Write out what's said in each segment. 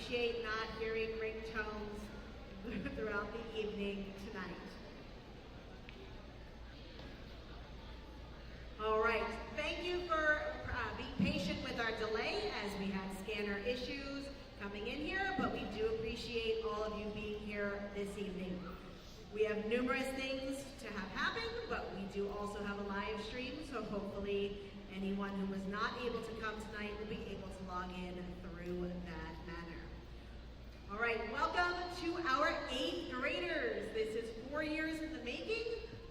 appreciate not hearing ringtones throughout the evening tonight. All right, thank you for being patient with our delay as we had scanner issues coming in here, but we do appreciate all of you being here this evening. We have numerous things to have happen, but we do also have a live stream, so hopefully anyone who was not able to come tonight will be able to log in through that manner. All right, welcome to our 8th graders. This is 4 years in the making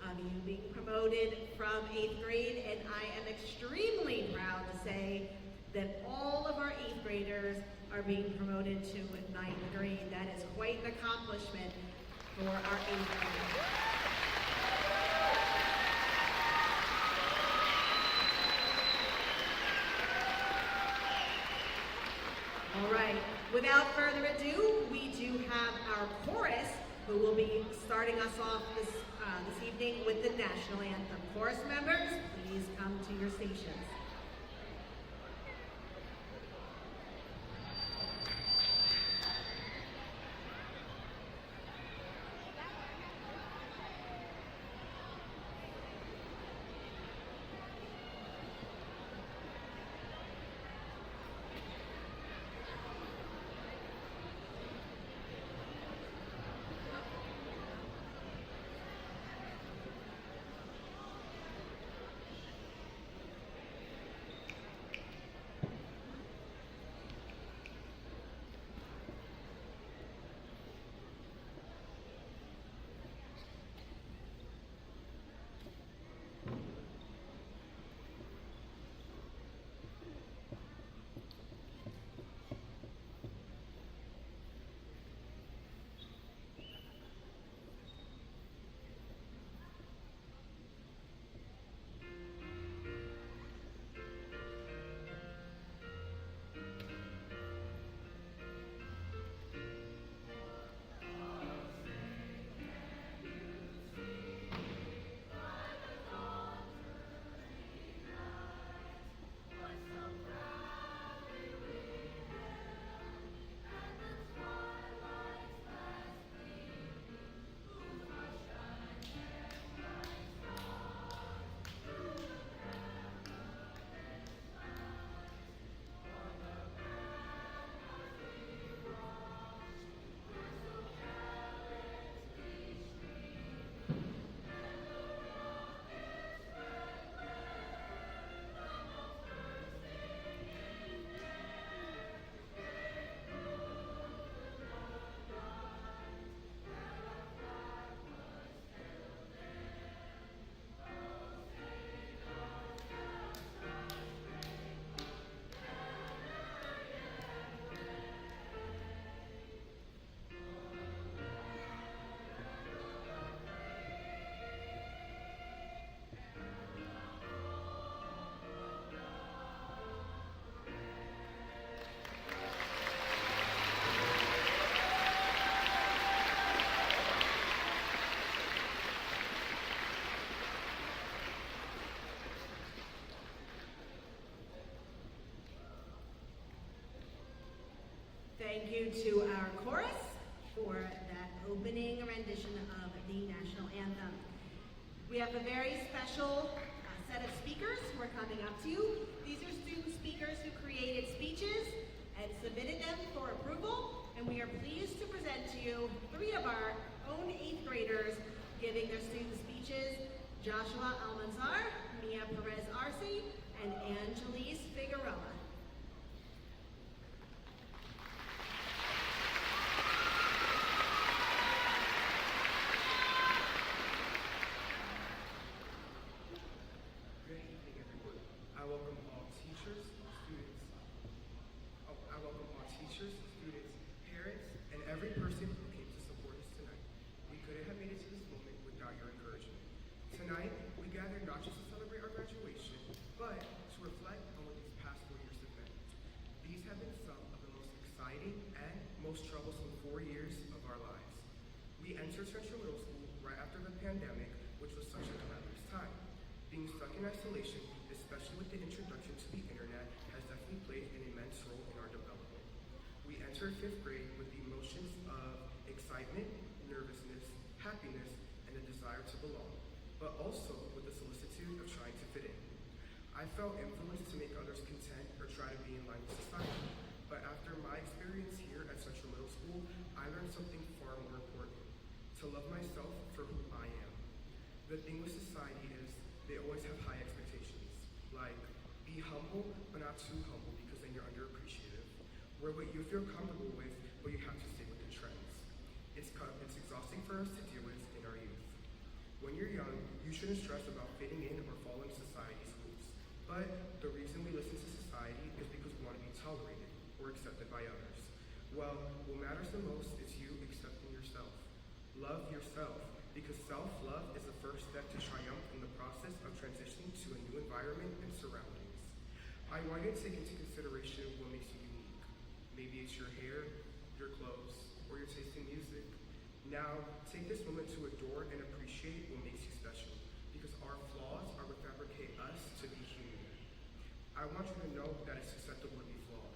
of you being promoted from 8th grade, and I am extremely proud to say that all of our 8th graders are being promoted to 9th grade. That is quite an accomplishment for our 8th graders. All right, without further ado, we do have our chorus who will be starting us off this evening with the national anthem. Chorus members, please come to your stations. Thank you to our chorus for that opening rendition of the national anthem. We have a very special set of speakers who are coming up to you. These are student speakers who created speeches and submitted them for approval, and we are pleased to present to you 3 of our own 8th graders giving their student speeches: Joshua Almanzar, Mia Perez Arce, and Angelise Figueroa. I welcome all teachers, students, parents, and every person who came to support us tonight. We couldn't have made it to this moment without your encouragement. Tonight, we gathered not just to celebrate our graduation, but to reflect on what these past 4 years have been. These have been some of the most exciting and most troublesome 4 years of our lives. We entered Central Middle School right after the pandemic, which was such a calamitous time. Being stuck in isolation, especially with the introduction to the internet, has definitely played an immense role in our development. We entered entered fifth grade with the emotions of excitement, nervousness, happiness, and a desire to belong, but also with the solicitude of trying to fit in. I felt influenced to make others content or try to be in line with society, but after my experience here at Central Middle School, I learned something far more important: to love myself for who I am. The thing with society is they always have high expectations, like be humble but not too humble because then you're underappreciative. Wear what you feel comfortable with, but you have to stay with the trends. It's exhausting for us to deal with in our youth. When you're young, you shouldn't stress about fitting in or following society's rules. But the reason we listen to society is because we want to be tolerated or accepted by others. Well, what matters the most is you accepting yourself. Love yourself, because self-love is the first step to triumph in the process of transitioning to a new environment and surroundings. I want you to take into consideration what makes you unique. Maybe it's your hair, your clothes, or your taste in music. Now, take this moment to adore and appreciate what makes you special, because our flaws are what fabricate us to be human. I want you to know that it's acceptable to be flawed.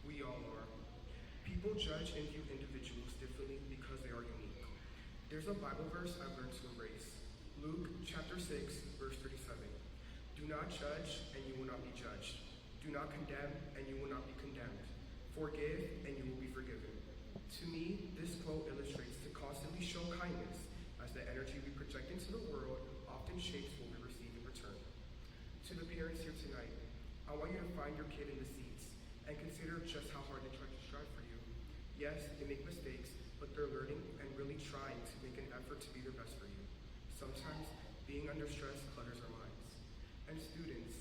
We all are. People judge and view individuals differently because they are unique. There's a Bible verse I've learned to embrace. Luke chapter 6, verse 37. Do not judge, and you will not be judged. Do not condemn, and you will not be condemned. Forgive, and you will be forgiven. To me, this quote illustrates to constantly show kindness, as the energy we project into the world often shapes what we receive in return. To the parents here tonight, I want you to find your kid in the seats and consider just how hard they try to strive for you. Yes, they make mistakes, but they're learning and really trying to make an effort to be their best for you. Sometimes being under stress clutters our minds. And students,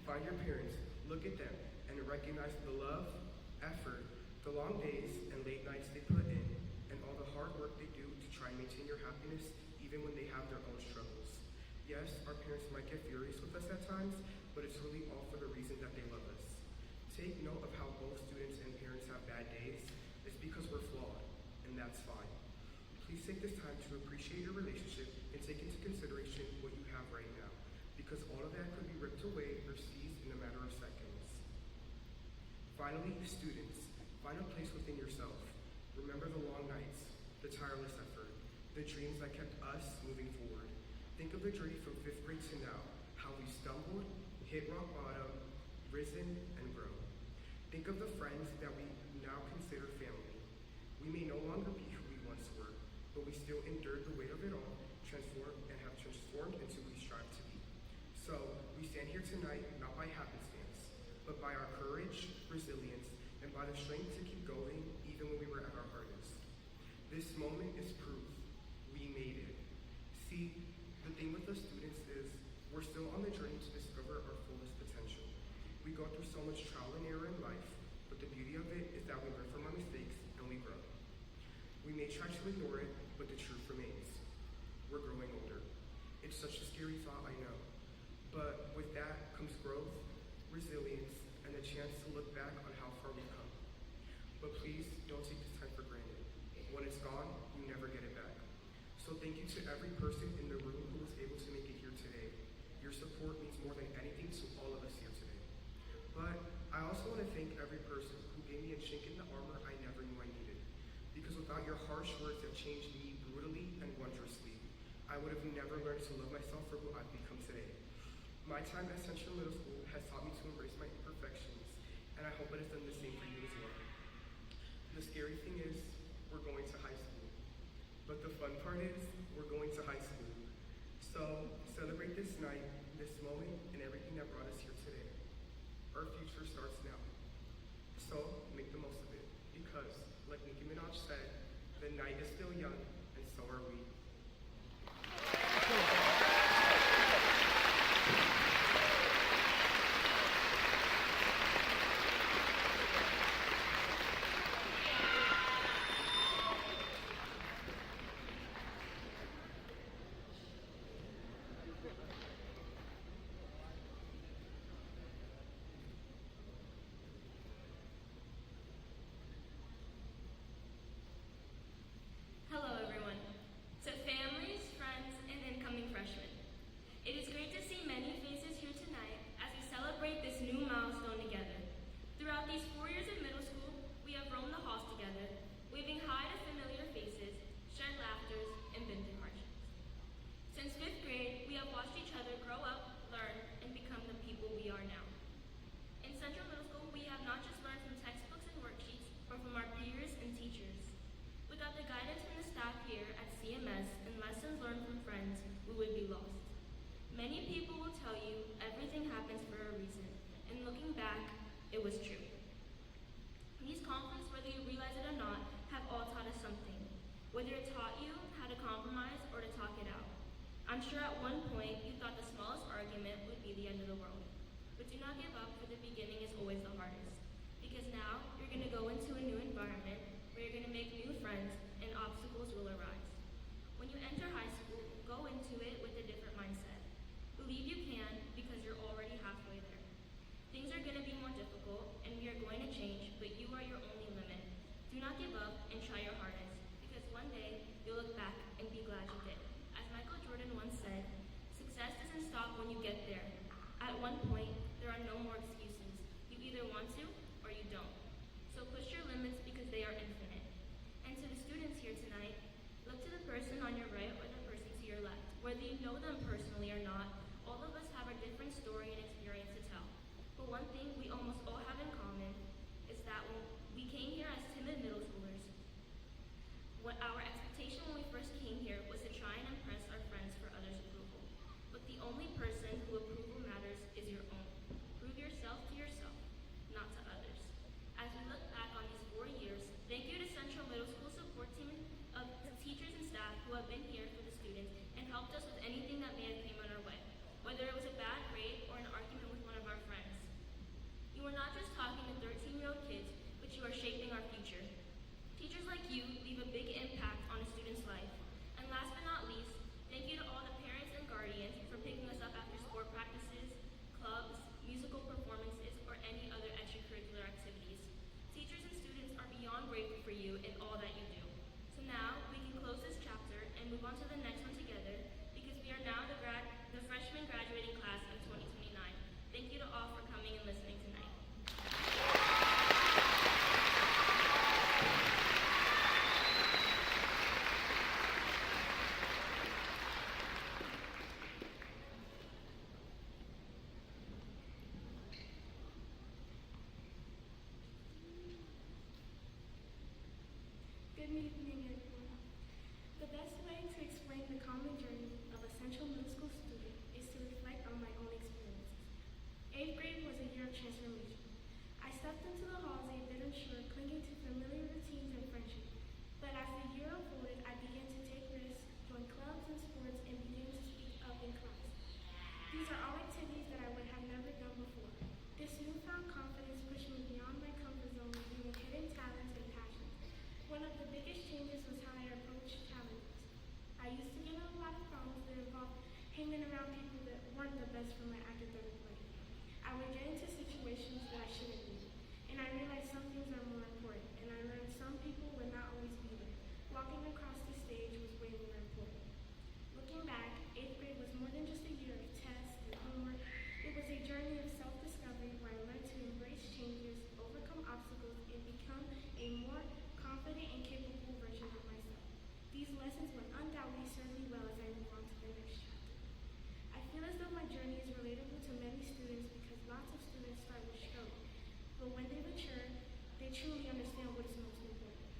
find your parents, look at them, and recognize the love, effort, the long days and late nights they put in, and all the hard work they do to try and maintain your happiness even when they have their own struggles. Yes, our parents might get furious with us at times, but it's really all for the reason that they love us. Take note of how both students and parents have bad days. It's because we're flawed, and that's fine. Please take this time to appreciate your relationship and take into consideration what you have right now, because all of that could be ripped away or seized in a matter of seconds. Finally, students, find a place within yourself. Remember the long nights, the tireless effort, the dreams that kept us moving forward. Think of the journey from 5th grade to now, how we stumbled, hit rock bottom, risen, and grown. Think of the friends that we now consider family. We may no longer be who we once were, but we still endured the weight of it all, have transformed into who we strive to be. So, we stand here tonight not by happenstance, but by our courage, resilience, and by the strength to keep going even when we were at our hardest. This moment is proof we made it. See, the thing with the students is we're still on the journey to discover our fullest potential. We go through so much trial and error in life, but the beauty of it is that we learn from our mistakes and we grow. We may try to ignore it, but the truth remains. We're growing older. It's such a scary thought, I know. But with that comes growth, resilience, and a chance to look back on how far we've come. But please don't take this time for granted. When it's gone, you never get it back. So thank you to every person in the room who was able to make it here today. Your support means more than anything to all of us here today. But I also want to thank every person who gave me a chink in the armor I never knew I needed. Because without your harsh words that changed me brutally and wondrously, I would have never learned to love myself for who I've become today. My time at Central Middle School has taught me to embrace my imperfections, and I hope it has done the same for you as well. The scary thing is, we're going to high school. But the fun part is, we're going to high school. So, celebrate this night, this moment, and everything that brought us here today. Our future starts now. So, make the most of it, because, like Nicki Minaj said, the night is still young, and so are we. who would be lost. Many people will tell you everything happens for a reason, and looking back, it was true. These conflicts, whether you realize it or not, have all taught us something. Whether it taught you how to compromise or to talk it out. I'm sure at one point you thought the smallest argument would be the end of the world. But do not give up, for the beginning is always the hardest. Because now you're going to go into a new environment where you're going to make new friends and obstacles will arise. When you enter high school, go into it with a different mindset. Believe you can because you're already halfway there. Things are going to be more difficult and we are going to change, but you are your only limit. Do not give up and try your hardest because one day you'll look back and be glad you did. As Michael Jordan once said, success doesn't stop when you get there. At one point, there are no more excuses. You either want to or you don't. So push your limits because they are infinite. And to the students here tonight, look to the person on your right or the person to your left. Whether you know them personally or not, all of us have a different story and experience to tell. But one thing we almost all have in common is that when we came here as timid middle schoolers, what our expectation when we first came here was to try and impress our friends for others' approval. But the only person who approval matters is your own. Prove yourself to yourself, not to others. As we look back on these 4 years, thank you to Central Middle School support team of teachers and staff who have been here for the students and helped us with anything that may have came on our way, whether it was a bad grade or an argument with one of our friends. You are not just talking to 13-year-old kids, but you are shaping our future. Teachers like you leave a big impact on a student's life. And last but not least, thank you to all the parents and guardians for picking us up after sport practices, clubs, musical performances, or any other extracurricular activities. Teachers and students are beyond grateful for you and all that you do. So now, we can close this chapter and move on to the next one together because we are now the freshman graduating class of 2029. Thank you to all for coming and listening tonight. Good evening, everyone. The best way to explain the common journey of a Central Middle School student is to reflect on my own experiences. 8th grade was a year of transformation. I stepped into the halls a bit unsure, clinging to familiar routines and friendship. But as the year unfolded, I began to take risks, join clubs and sports, and began to speak up in class. These are all activities that I would have never done before. This newfound confidence pushed me beyond my comfort zone, revealing hidden talents and passions. One of the biggest changes was how I approached challenges. I used to get in a lot of problems that involved hanging around people that weren't the best for my academic life. I would get into situations that I shouldn't be, and I realized some things are more important, and I learned some people would not always be there. Walking across the stage was way more important. Looking back, 8th grade was more than just a year of tests and homework. It was a journey of self-discovery where I learned to embrace changes, overcome obstacles, and become a more confident and capable version of myself. These lessons will undoubtedly serve me well as I move on to the next chapter. I feel as though my journey is relatable to many students because lots of students start with struggle, but when they mature, they truly understand what is most important.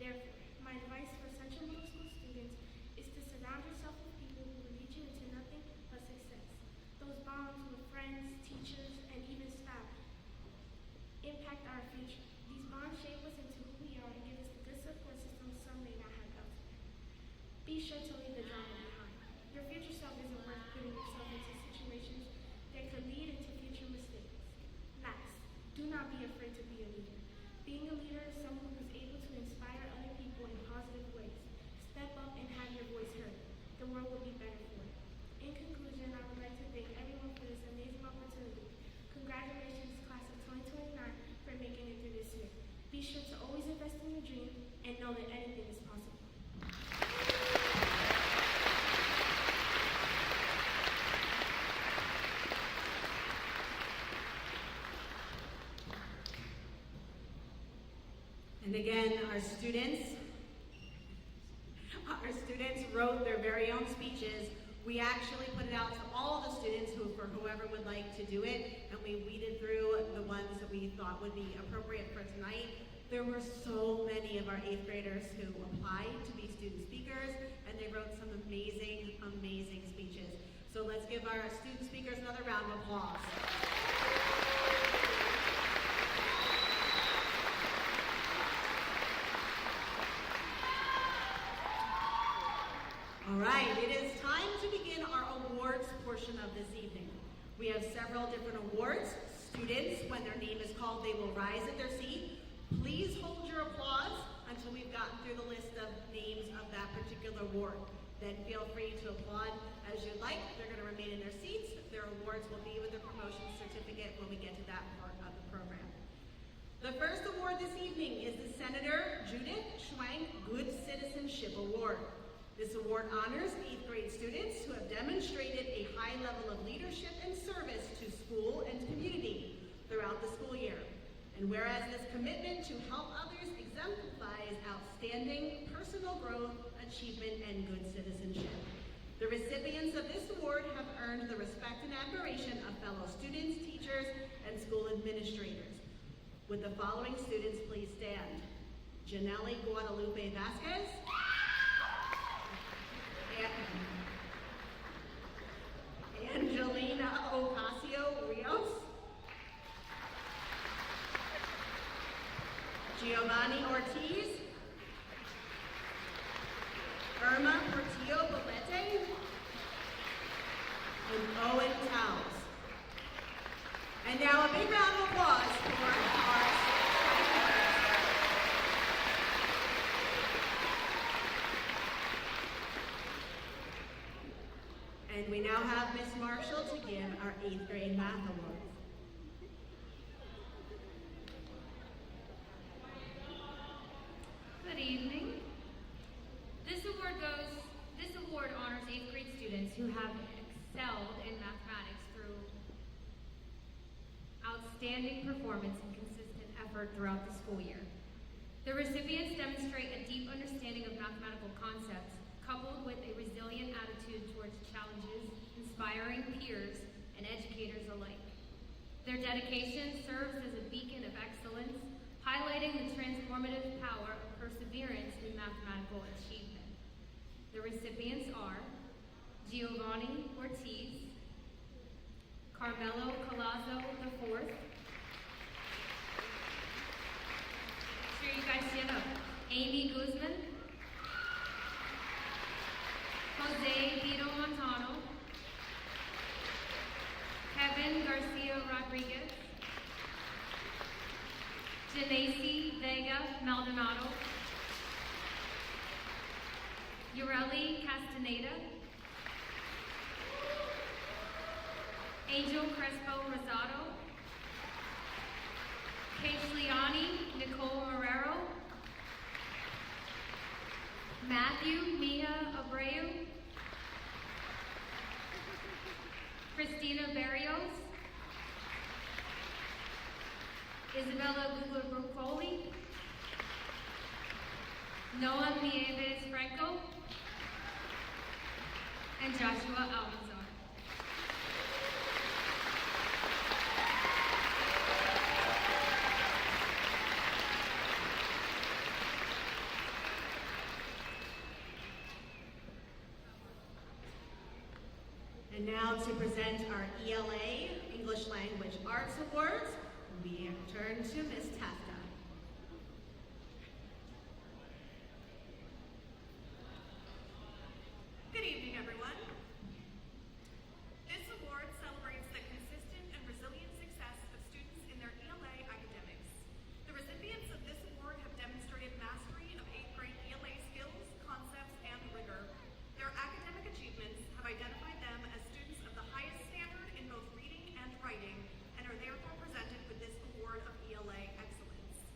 Therefore, my advice for Central Middle School students is to surround yourself with people who will lead you into nothing but success. Those bonds with friends, teachers, and even staff impact our future. These bonds shape us into who we are and give us the good support system some may not have elsewhere. Be sure to leave the drama behind. Your future self isn't worth putting yourself into situations that could lead into future mistakes. Last, do not be afraid to be a leader. Being a leader is someone who's able to inspire other people in positive ways. Step up and have your voice heard. The world will be better for it. In conclusion, I would like to thank everyone for this amazing opportunity. Congratulations, class of 2029, for making it through this year. Be sure to always invest in your dream and know that anything is possible. And again, our students wrote their very own speeches. We actually put it out to all the students for whoever would like to do it, and we weeded through the ones that we thought would be appropriate for tonight. There were so many of our 8th graders who applied to be student speakers, and they wrote some amazing, amazing speeches. So let's give our student speakers another round of applause. All right, it is time to begin our awards portion of this evening. We have several different awards. Students, when their name is called, they will rise at their seat. Please hold your applause until we've gotten through the list of names of that particular award. Then feel free to applaud as you'd like. They're going to remain in their seats. Their awards will be with their promotion certificate when we get to that part of the program. The first award this evening is the Senator Judith Schwank Good Citizenship Award. This award honors 8th grade students who have demonstrated a high level of leadership and service to school and community throughout the school year. And whereas this commitment to help others exemplifies outstanding personal growth, achievement, and good citizenship. The recipients of this award have earned the respect and admiration of fellow students, teachers, and school administrators. Would the following students please stand? Janelle Guadalupe Vasquez, Angelina Ocasio Rios, Giovanni Ortiz, Irma Portillo Bolete, and Owen Towns. And now a big round of applause for our And we now have Miss Marshall to give our 8th grade math awards. Good evening. This award honors 8th grade students who have excelled in mathematics through outstanding performance and consistent effort throughout the school year. The recipients demonstrate a deep understanding of mathematical concepts, coupled with a resilient attitude towards challenges, inspiring peers and educators alike. Their dedication serves as a beacon of excellence, highlighting the transformative power of perseverance in mathematical achievement. The recipients are Giovanni Ortiz, Carmelo Colazo IV. Sure you guys stand up. Amy Guzman, Jose Vito Montano, Kevin Garcia Rodriguez, Janacy Vega Maldonado, Ureli Castaneda, Angel Crespo Rosado, Keishliani Nicole Marrero, Matthew Mia Abreu, Christina Barrios, Isabella Gugler-Broccoli, Noah Nieves Franco, and Joshua Almanzar. And now to present our ELA, English Language Arts Awards, we turn to Ms. Tafta. Good evening, everyone. This award celebrates the consistent and resilient success of students in their ELA academics. The recipients of this award have demonstrated mastery of 8th grade ELA skills, concepts, and rigor. Their academic achievements have identified them as students of the highest standard in both reading and writing, and are therefore presented with this award of ELA excellence.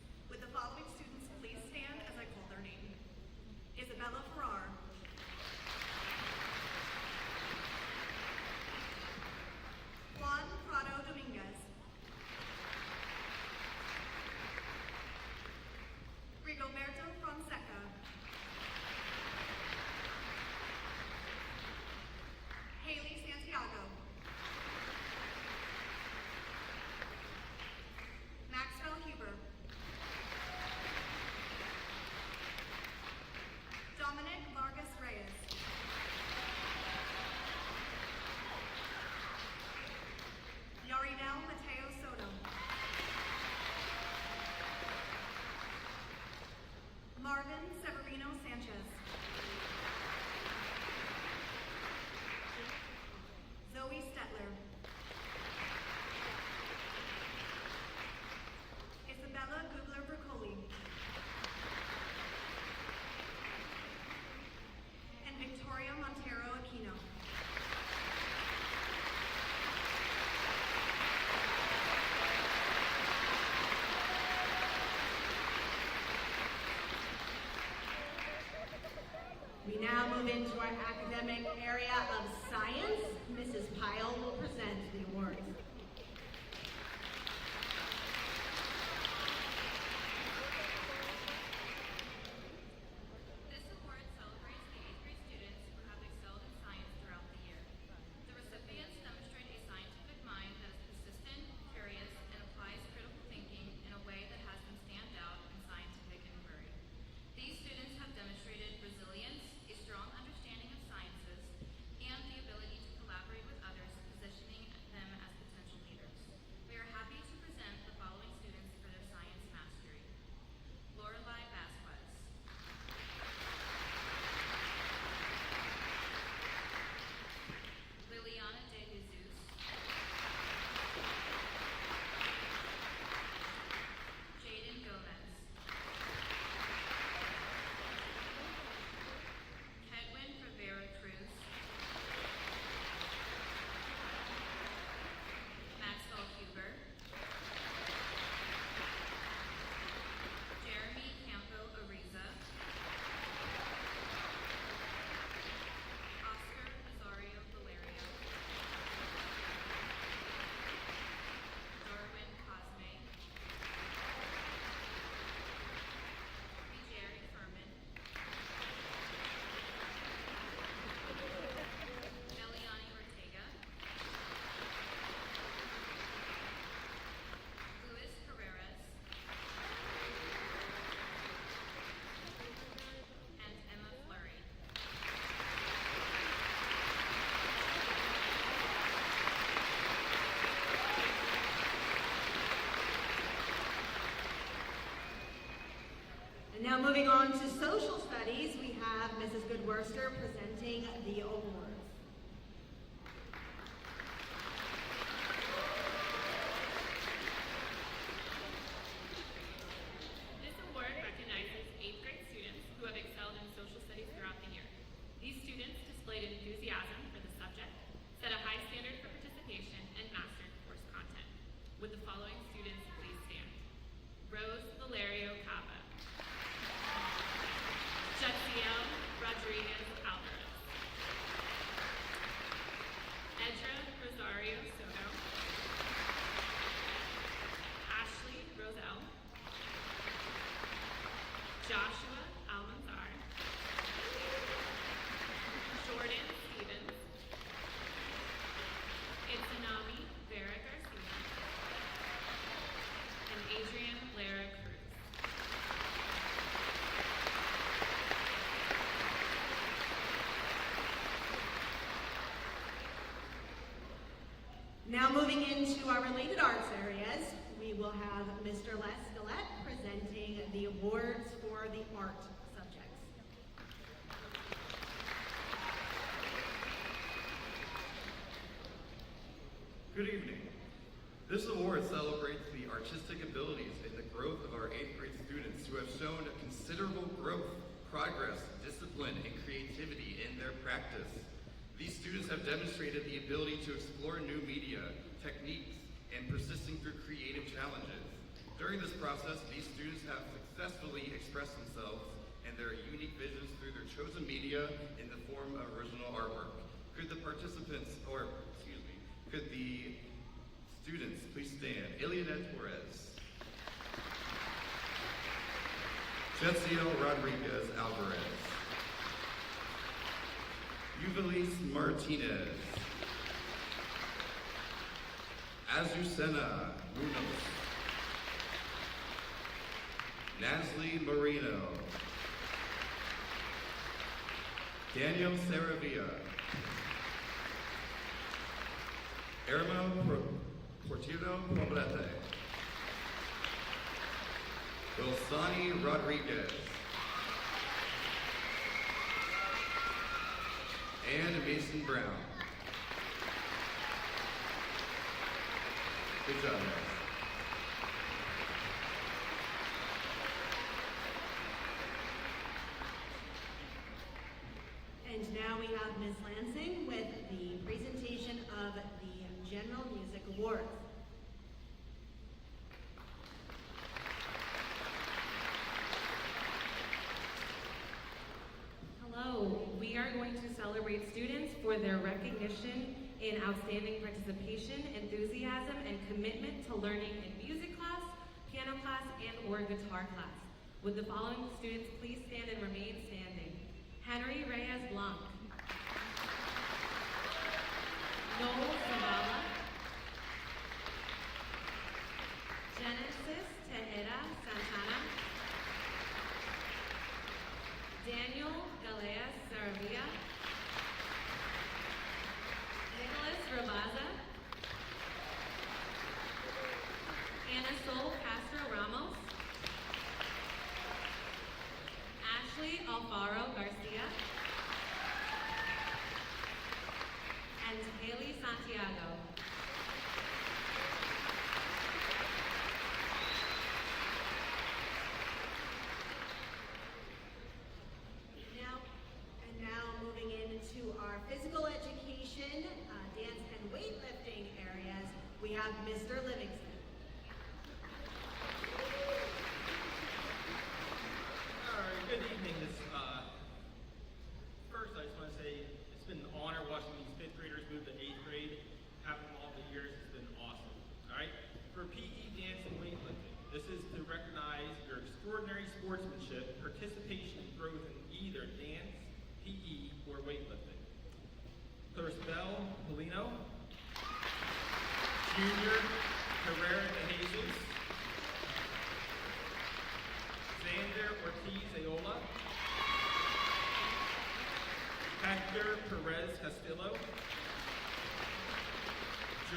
now move into our academic area of science. Mrs. Pyle will present the awards. This award celebrates the 8th grade students who have excelled in science throughout the year. The recipients demonstrate a scientific mind that is persistent, curious, and applies critical thinking in a way that has them stand out in scientific inquiry. These students have demonstrated resilience, a strong understanding of sciences, and the ability to collaborate with others, positioning them as potential leaders. We are happy to present the following students for their science mastery. Lorelei Vasquez. Liliana de Jesus. Jaden Gomez. Kedwin Rivera Cruz. Maxwell Huber. Jeremy Campo Ariza. Oscar Nazario Valerio. Darwin Cosme. Jerry Furman. Eliani Ortega. Luis Carreras. And Emma Fleury. And now moving on to social studies, we have Mrs. Goodworster presenting the awards. This award recognizes 8th grade students who have excelled in social studies throughout the year. These students displayed enthusiasm for the subject, set a high standard for participation, and mastered course content. Would the following students please stand? Rose Valerio Cava. Jessiel Rodriguez Alvarez. Edra Rosario Soto. Ashley Roselle. Joshua Almanzar. Jordan Stevens. Itsunami Vera Garcia. And Adrian Lara Cruz. Now moving into our related arts areas, we will have Mr. Les Gillette presenting the awards for the art subjects. Good evening. This award celebrates the artistic abilities and the growth of our 8th grade students who have shown a considerable growth, progress, discipline, and creativity in their practice. These students have demonstrated the ability to explore new media, techniques, and persisting through creative challenges. During this process, these students have successfully expressed themselves and their unique visions through their chosen media in the form of original artwork. Could the students please stand? Iliana Torres. Jessiel Rodriguez Alvarez. Yuvelis Martinez. Azucena Munoz. Nasli Marino. Daniel Saravia. Irma Portillo Poblete. Wilsani Rodriguez. And Mason Brown. Good job, guys. And now we have Ms. Lansing with the presentation of the General Music Awards. Hello, going to celebrate students for their recognition in outstanding participation, enthusiasm, and commitment to learning in music class, piano class, and/or guitar class. Would the following students please stand and remain standing? Henry Reyes Blanc. Noel Zavala. Genesis Tejeda Santana. Daniel Galeas Saravia. Nicholas Rabaza. Ana Sol Castro Ramos. Ashley Alfaro Garcia. And Haley Santiago. Now moving into our physical education, dance and weightlifting areas, we have Mr. Livingston. All right, good evening. First, I just want to say it's been an honor watching these fifth graders move to eighth grade. Having them all the years has been awesome. All right, for PE, dance, and weightlifting, this is to recognize your extraordinary sportsmanship, participation, and growth in either dance, PE, or weightlifting. Claribel Polino, Junior Herrera de Jesus, Xander Ortiz Ayola, Hector Perez Castillo,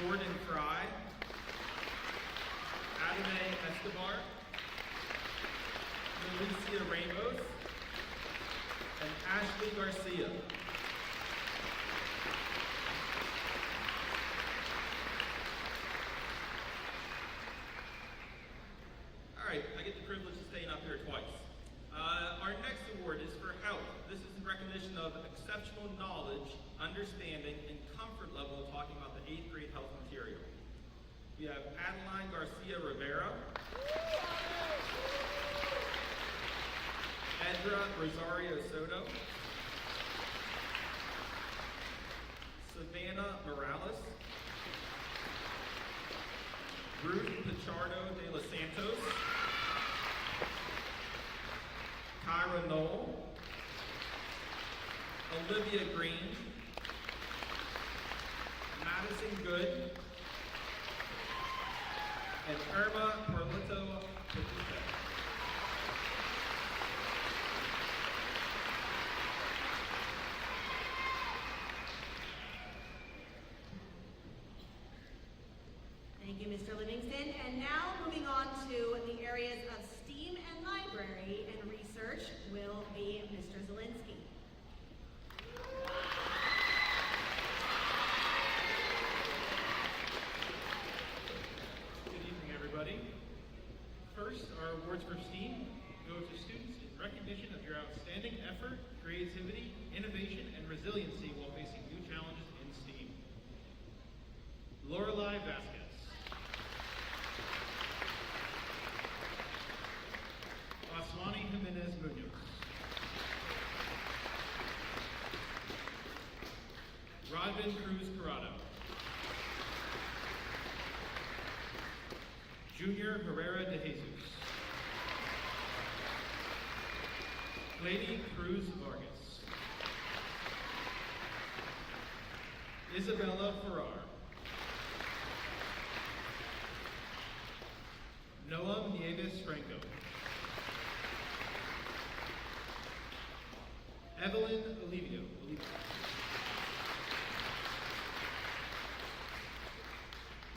Jordan Fry, Adame Escobar, Alicia Ramos, and Ashley Garcia. All right, I get the privilege of staying up here twice. Our next award is for health. This is in recognition of exceptional knowledge, understanding, and comfort level talking about the eighth grade health material. We have Adeline Garcia Rivera, Edra Rosario Soto, Savannah Morales, Ruth Pichardo de los Santos, Kyra Knoll, Olivia Green, Madison Good, and Irma Perlito Petita. Thank you, Mr. Livingston. And now moving on to the areas of STEAM and library and research will be Mr. Zielinski. Good evening, everybody. First, our awards for STEAM go to students in recognition of your outstanding effort, creativity, innovation, and resiliency while facing new challenges in STEAM. Lorelei Vasquez. Aswani Jimenez Munoz. Rodvin Cruz Corrado. Junior Herrera de Jesus. Lady Cruz Vargas. Isabella Farrar. Noah Nieves Franco. Evelyn Olivio.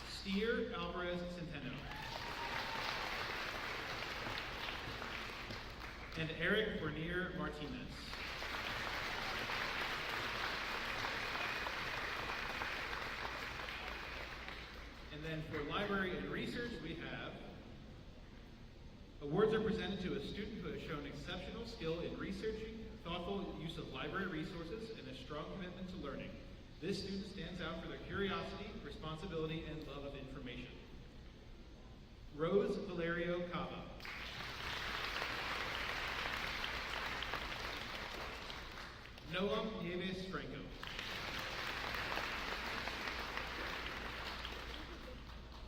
Steer Alvarez Centeno. And Eric Bernier Martinez. And then for library and research, we have awards are presented to a student who has shown exceptional skill in researching, thoughtful use of library resources, and a strong commitment to learning. This student stands out for their curiosity, responsibility, and love of information. Rose Valerio Cava. Noam Nieves Franco.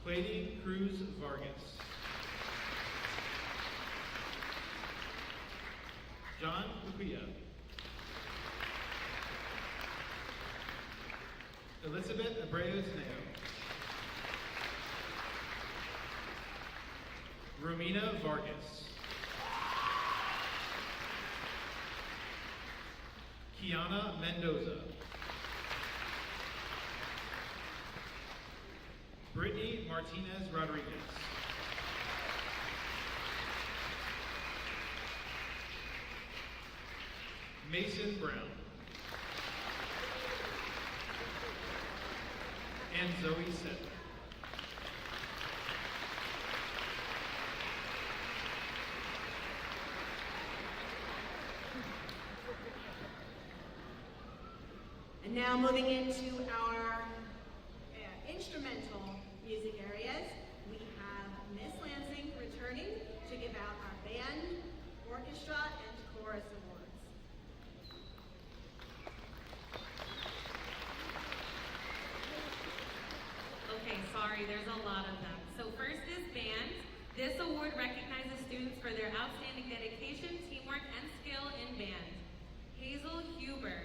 Pleiadi Cruz Vargas. John Luquia. Elizabeth Abreu Sneo. Romina Vargas. Kiana Mendoza. Brittany Martinez Rodriguez. Mason Brown. And Zoe Sitt. And now moving into our instrumental music areas, we have Miss Lansing returning to give out our band, orchestra, and chorus awards. Okay, sorry, there's a lot of them. So first is band. This award recognizes students for their outstanding dedication, teamwork, and skill in band. Hazel Huber.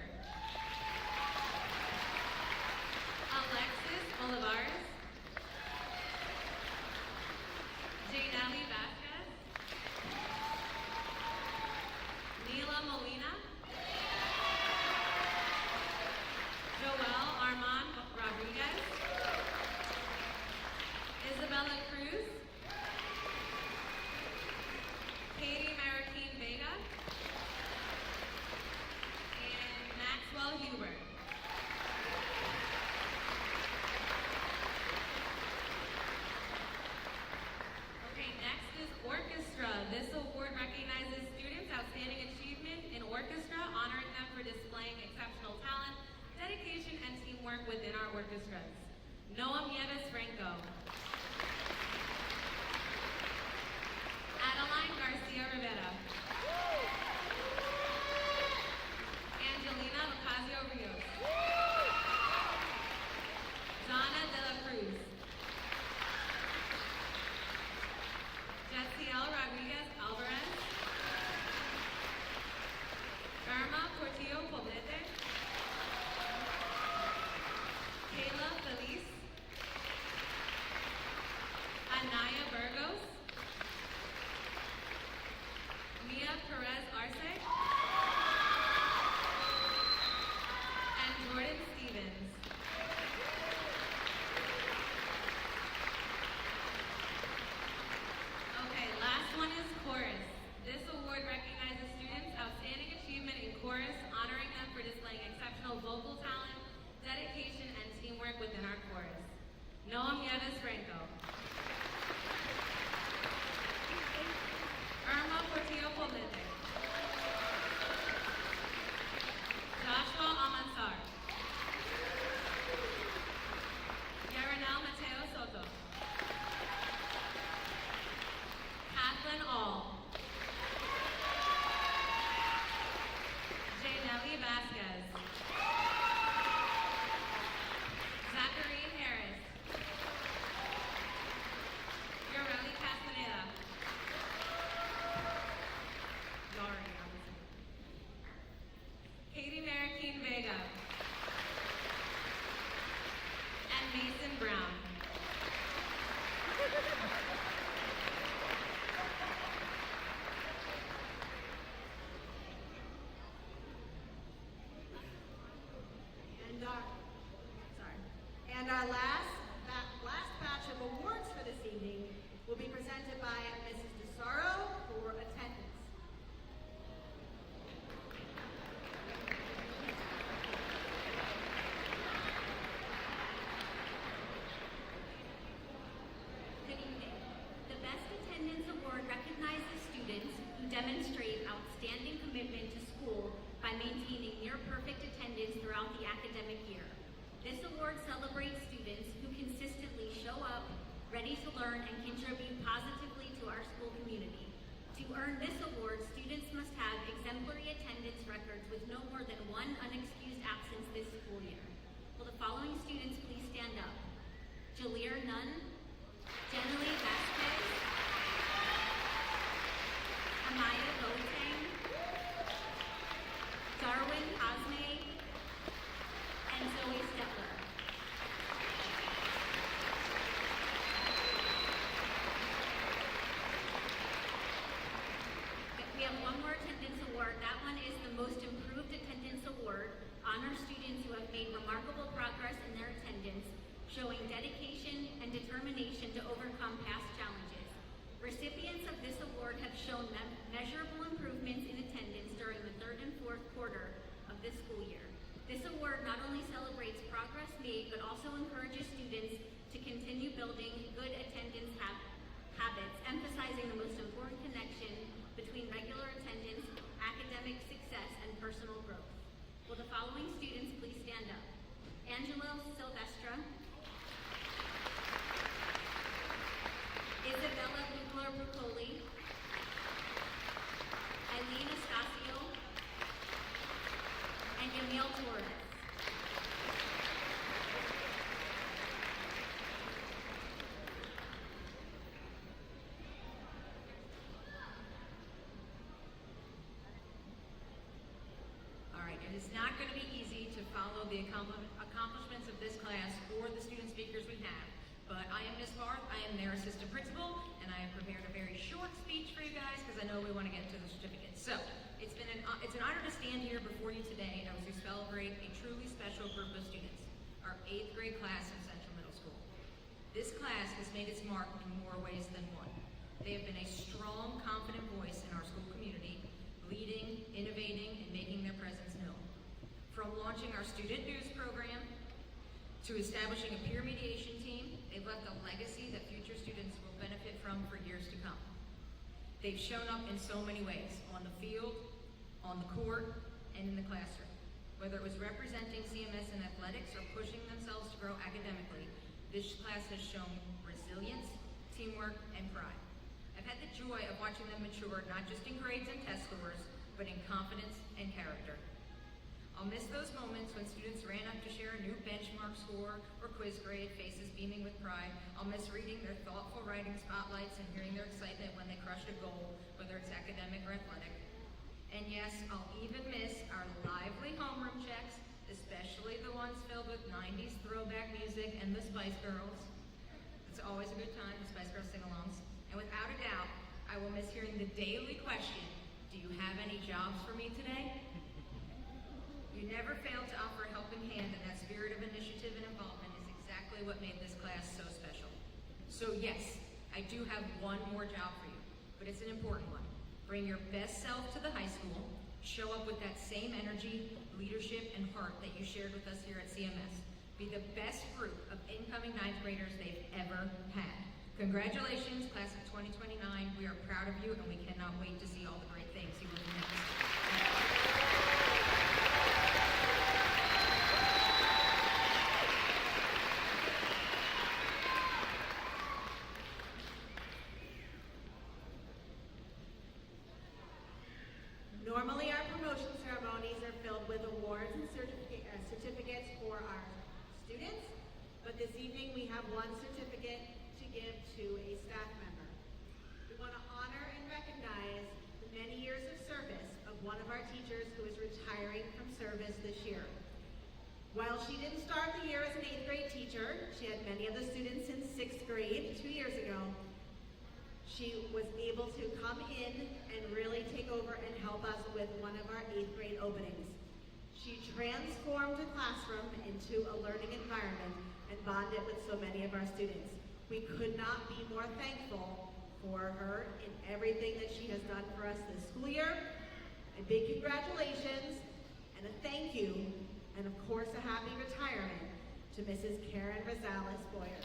have one more attendance award. That one is the Most Improved Attendance Award. Honors students who have made remarkable progress in their attendance, showing dedication and determination to overcome past challenges. Recipients of this award have shown measurable improvements in attendance during the third and fourth quarter of this school year. This award not only celebrates progress made, but also encourages students to continue building good attendance habits, emphasizing the most important connection between regular attendance, academic success, and personal growth. Will the following students please stand up? Angelo Silvestra, Isabella Bugler-Brucoli, Eileen Estacio, and Yamil Torres. All right, it is not going to be easy to follow the accomplishments of this class or the student speakers we have, but I am Miss Barth, I am their assistant principal, and I have prepared a very short speech for you guys because I know we want to get to the certificates. So, it's an honor to stand here before you today as we celebrate a truly special group of students, our 8th grade class of Central Middle School. This class has made its mark in more ways than one. They have been a strong, confident voice in our school community, leading, innovating, and making their presence known. From launching our student news program to establishing a peer mediation team, they've left a legacy that future students will benefit from for years to come. They've shown up in so many ways, on the field, on the court, and in the classroom. Whether it was representing CMS in athletics or pushing themselves to grow academically, this class has shown resilience, teamwork, and pride. I've had the joy of watching them mature, not just in grades and test scores, but in confidence and character. I'll miss those moments when students ran up to share a new benchmark score or quiz grade, faces beaming with pride. I'll miss reading their thoughtful writing spotlights and hearing their excitement when they crushed a goal, whether it's academic or athletic. And yes, I'll even miss our lively homeroom checks, especially the ones filled with 90s throwback music and the Spice Girls. It's always a good time, the Spice Girls sing-alongs. And without a doubt, I will miss hearing the daily question, do you have any jobs for me today? You never fail to offer a helping hand, and that spirit of initiative and involvement is exactly what made this class so special. So yes, I do have one more job for you, but it's an important one. Bring your best self to the high school, show up with that same energy, leadership, and heart that you shared with us here at CMS. Be the best group of incoming 9th graders they've ever had. Congratulations, class of 2029. We are proud of you, and we cannot wait to see all the great things you will do next. Normally, our promotion ceremonies are filled with awards and certificates for our students, but this evening we have one certificate to give to a staff member. We want to honor and recognize the many years of service of one of our teachers who is retiring from service this year. While she didn't start the year as an 8th grade teacher, she had many of the students in 6th grade 2 years ago. She was able to come in and really take over and help us with one of our 8th grade openings. She transformed the classroom into a learning environment and bonded with so many of our students. We could not be more thankful for her in everything that she has done for us this school year. A big congratulations and a thank you, and of course a happy retirement to Mrs. Karen Rosales Boyer.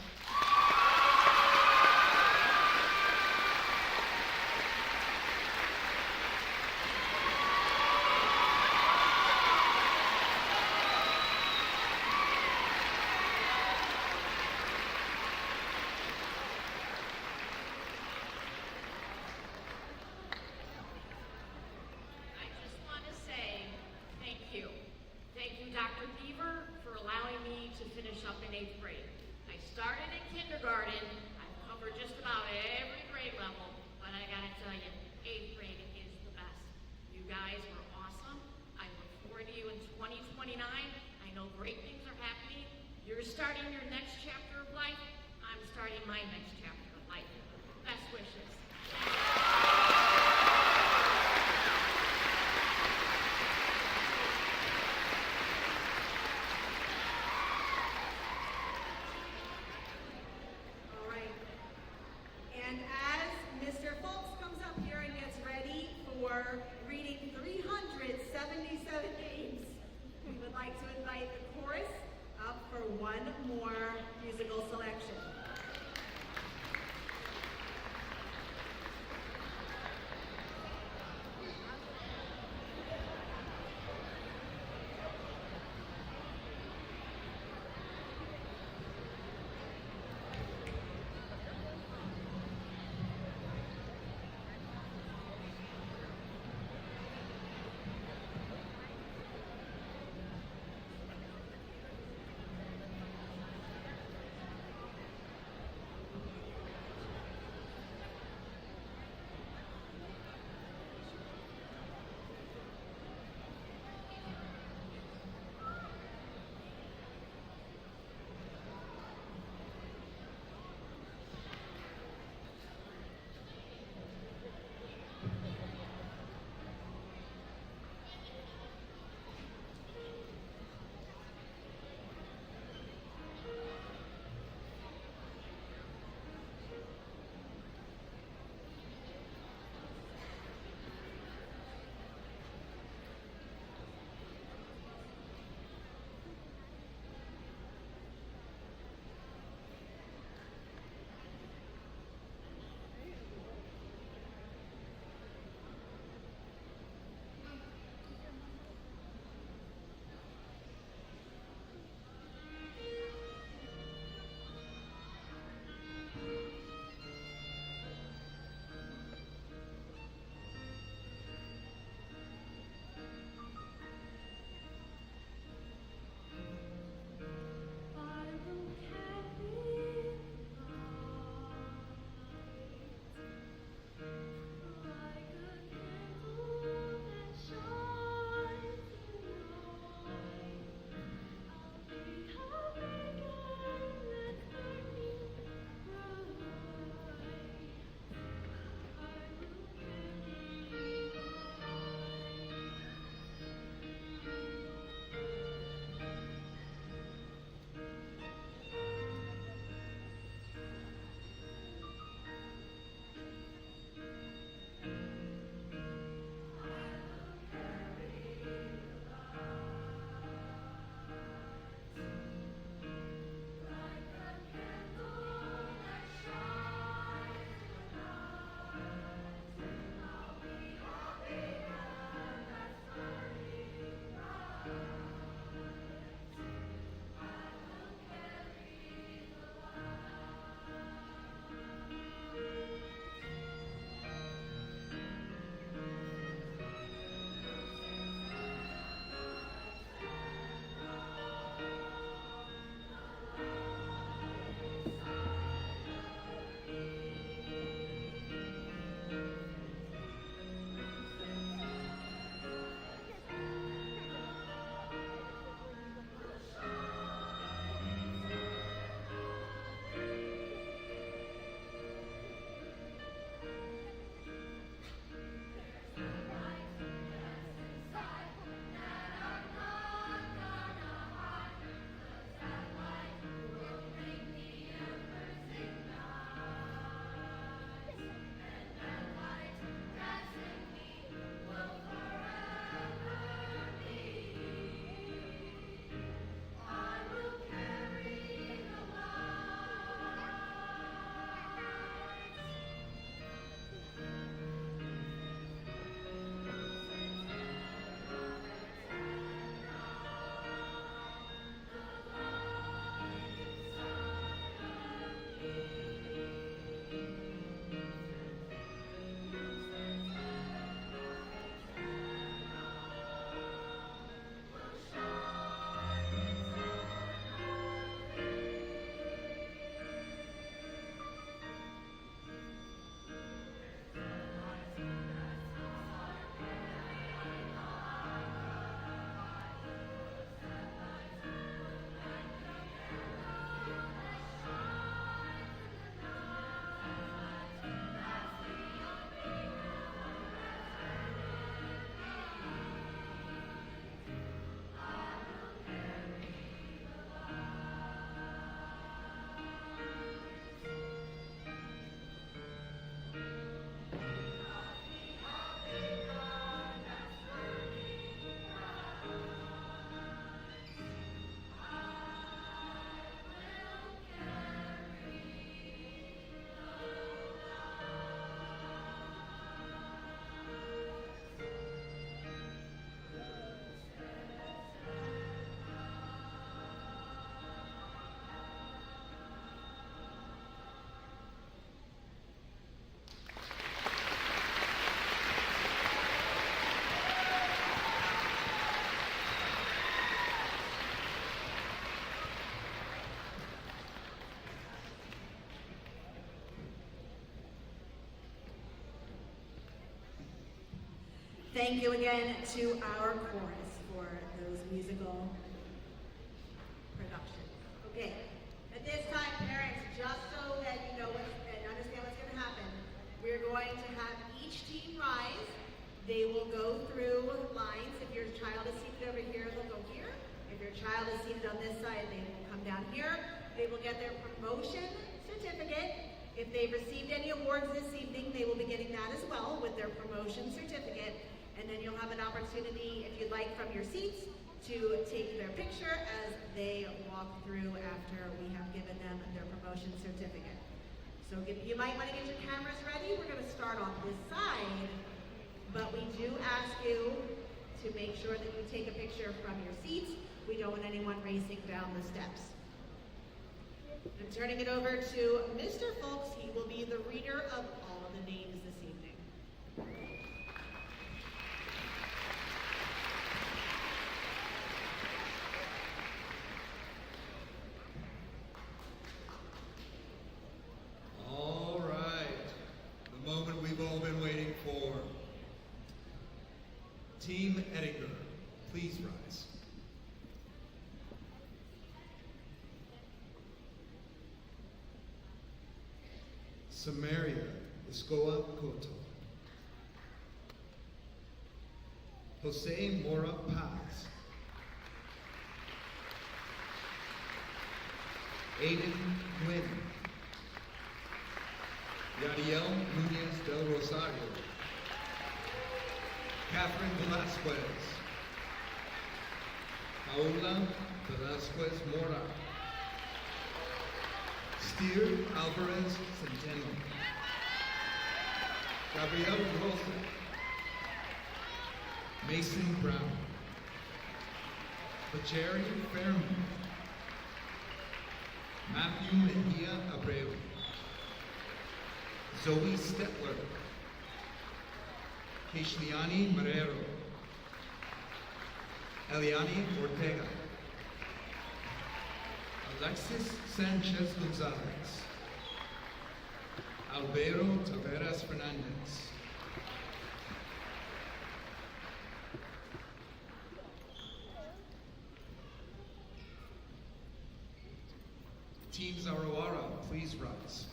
Dr. Beaver, for allowing me to finish up in 8th grade. I started in kindergarten. I've covered just about every grade level, but I gotta tell you, 8th grade is the best. You guys were awesome. I look forward to you in 2029. I know great things are happening. You're starting your next chapter of life. I'm starting my next chapter of life. Best wishes. for reading 377 names. We would like to invite the chorus up for one more musical selection. Thank you again to our chorus for those musical productions. Okay, at this time, parents, just so that you know and understand what's going to happen, we're going to have each team rise. They will go through lines. If your child is seated over here, they'll go here. If your child is seated on this side, they will come down here. They will get their promotion certificate. If they've received any awards this evening, they will be getting that as well with their promotion certificate. And then you'll have an opportunity, if you'd like, from your seats to take their picture as they walk through after we have given them their promotion certificate. So you might want to get your cameras ready. We're going to start on this side, but we do ask you to make sure that you take a picture from your seats. We don't want anyone racing down the steps. I'm turning it over to Mr. Folks. He will be the reader of all of the names this evening. All right, the moment we've all been waiting for. Team Edinburgh, please rise. Samaria, Escoa Koto. Jose Mora Paz. Aiden Quinn. Yadiel Nunez del Rosario. Catherine Velasquez. Paola Velasquez Mora. Steer Alvarez Centeno. Gabriel Rosa. Mason Brown. Jerry Fairman. Matthew Mejia Abreu. Zoe Stetler. Keishliani Marrero. Eliani Ortega. Alexis Sanchez Gonzalez. Albero Taveras Fernandez. Team Zarawara, please rise.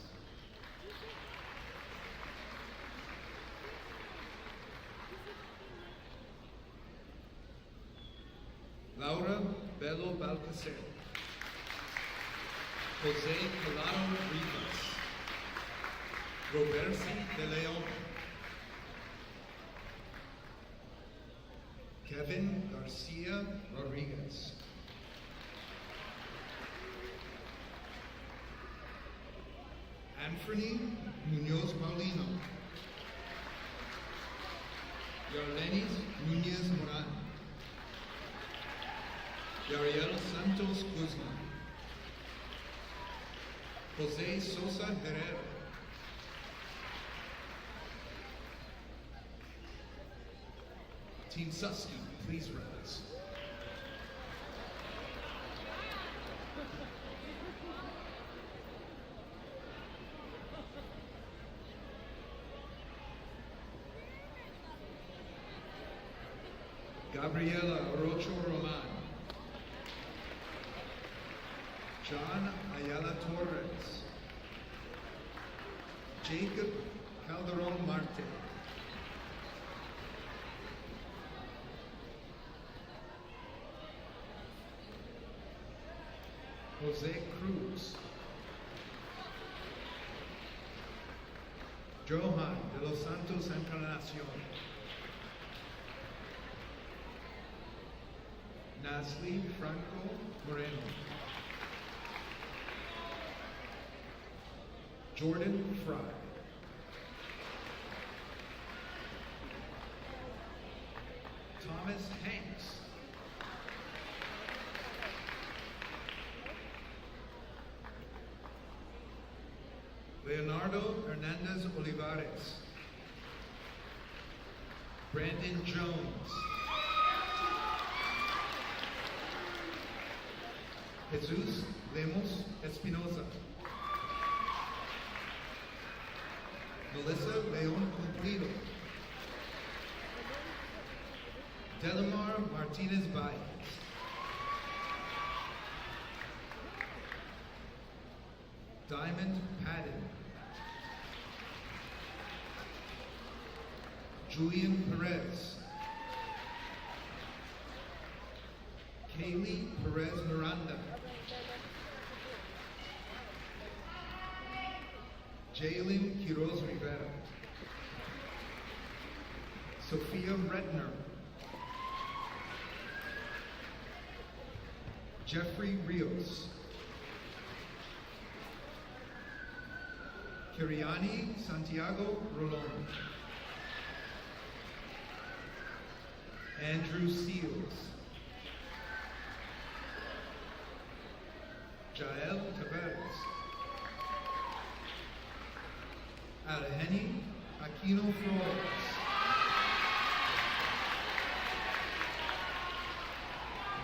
Laura Bello Balcacer. Jose Colado Rivas. Roberto de Leon. Kevin Garcia Rodriguez. Anthony Munoz Paulino. Yarlenis Nunez Moran. Yariel Santos Guzman. Jose Sosa Herrera. Team Susky, please rise. Gabriela Rocho Roman. John Ayala Torres. Jacob Calderon Marte. Jose Cruz. Johan de los Santos Encarnacion. Nasli Franco Moreno. Jordan Fry. Thomas Hanks. Leonardo Hernandez Olivares. Brandon Jones. Jesus Lemos Espinosa. Melissa Leon Cumplido. Delamar Martinez Baez. Diamond Padden. Julian Perez. Kaylee Perez Miranda. Jalen Quiroz Rivera. Sophia Redner. Jeffrey Rios. Kiriani Santiago Rolon. Andrew Seals. Jael Tavares. Alejeni Aquino Flores.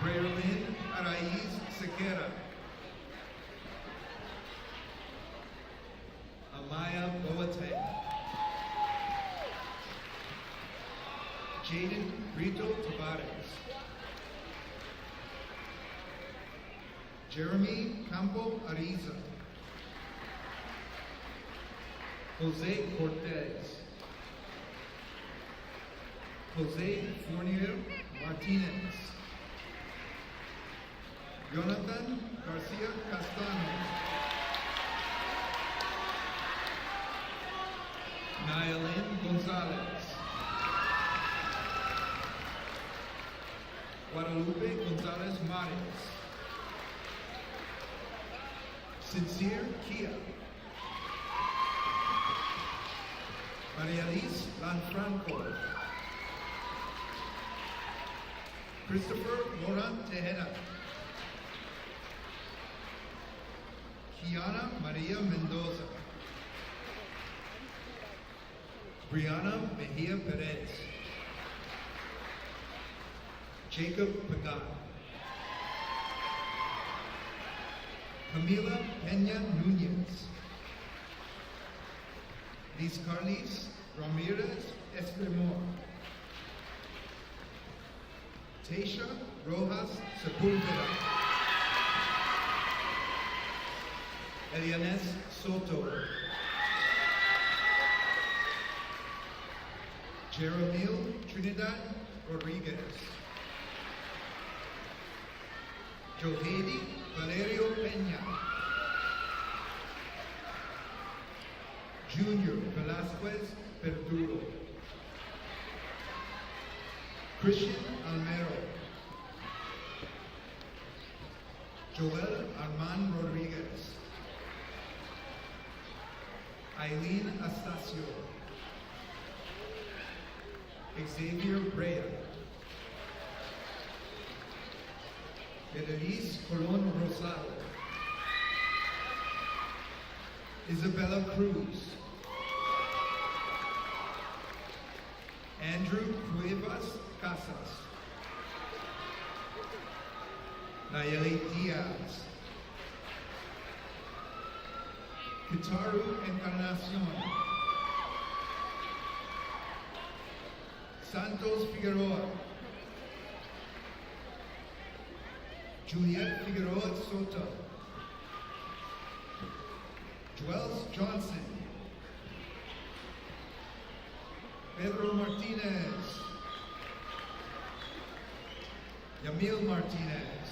Braylin Araiz Sequeira. Amaya Boateng. Jaden Brito Tavares. Jeremy Campo Ariza. Jose Cortez. Jose Fournier Martinez. Jonathan Garcia Castano. Nayalyn Gonzalez. Guadalupe Gonzalez Mares. Sincere Kia. Maria Liz Lanfranco. Christopher Moran Tejeda. Kiana Maria Mendoza. Brianna Mejia Perez. Jacob Pagan. Camila Peña Nunez. Liz Carlis Ramirez Espremor. Tasha Rojas Sepulveda. Elianes Soto. Jeremil Trinidad Rodriguez. Johedi Valerio Peña. Junior Velasquez Perduro. Christian Almero. Joel Armand Rodriguez. Eileen Astacio. Xavier Brea. Beatriz Colon Rosado. Isabella Cruz. Andrew Cuevas Casas. Nayeli Diaz. Kitaru Encarnacion. Santos Figueroa. Juliet Figueroa Soto. Joels Johnson. Pedro Martinez. Yamil Martinez.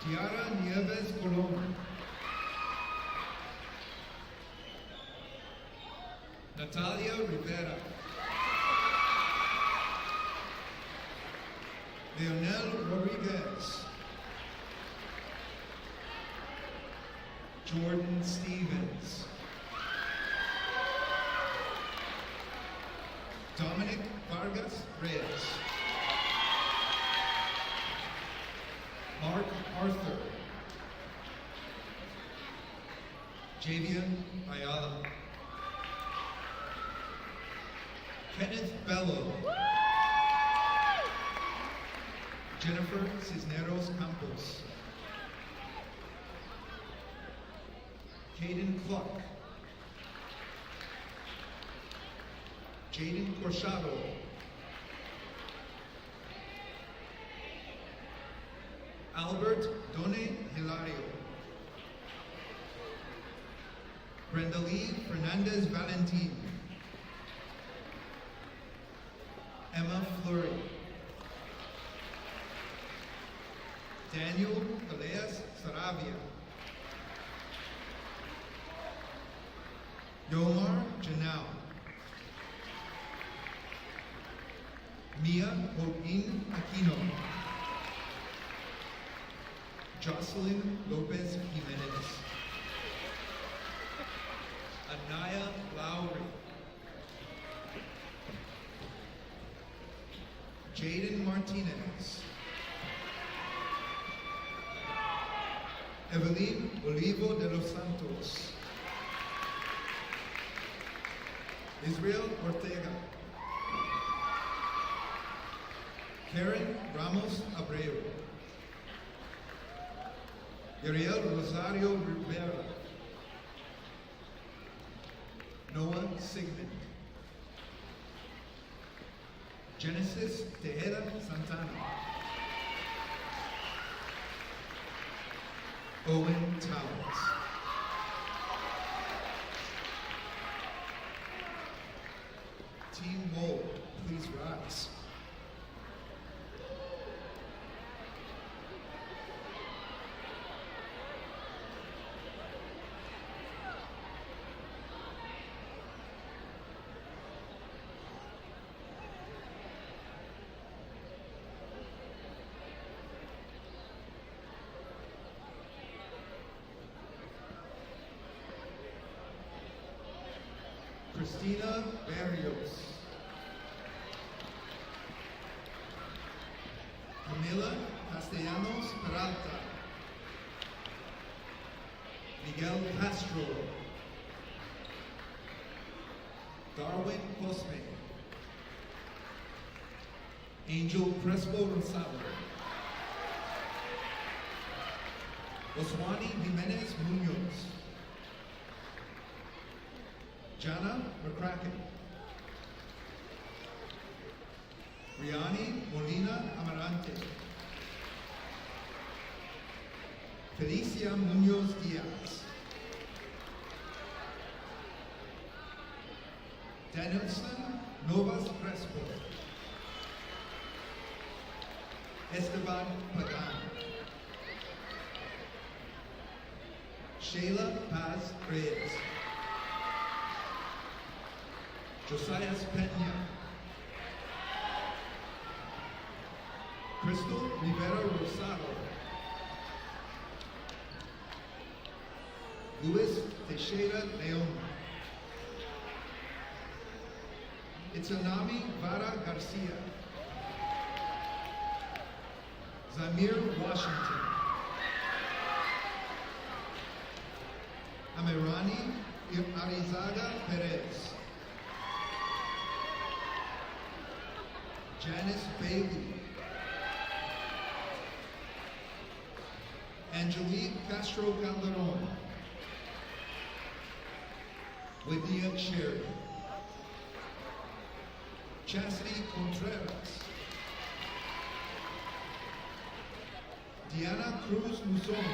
Tiara Nieves Colón. Natalia Rivera. Leonel Rodriguez. Jordan Stevens. Dominic Vargas Reyes. Mark Arthur. Javian Ayala. Kenneth Bello. Jennifer Cisneros Campos. Caden Cluck. Jaden Corchado. Albert Done Hilario. Brenda Lee Fernandez Valentin. Emma Fleury. Daniel Peleas Saravia. Yomar Janau. Mia Joaquin Aquino. Jocelyn Lopez Jimenez. Anaya Lowry. Jaden Martinez. Evelyn Olivo de los Santos. Israel Ortega. Karen Ramos Abreu. Yariel Rosario Rivera. Noah Sigmund. Genesis Tejeda Santana. Owen Towers. Team Mole, please rise. Cristina Barrios. Camila Castellanos Peralta. Miguel Castro. Darwin Cosme. Angel Crespo Rosado. Oswani Jimenez Munoz. Jana McCracken. Riani Molina Amarante. Felicia Munoz Diaz. Danielson Novas Crespo. Esteban Pagan. Sheila Paz Reyes. Josiah Peña. Crystal Rivera Rosado. Luis Teixeira Leon. Itsunami Vara Garcia. Zamir Washington. Amirani Arizaga Perez. Janice Bailey. Angelique Castro Calderon. Lydia Sherry. Chastity Contreras. Diana Cruz Muson.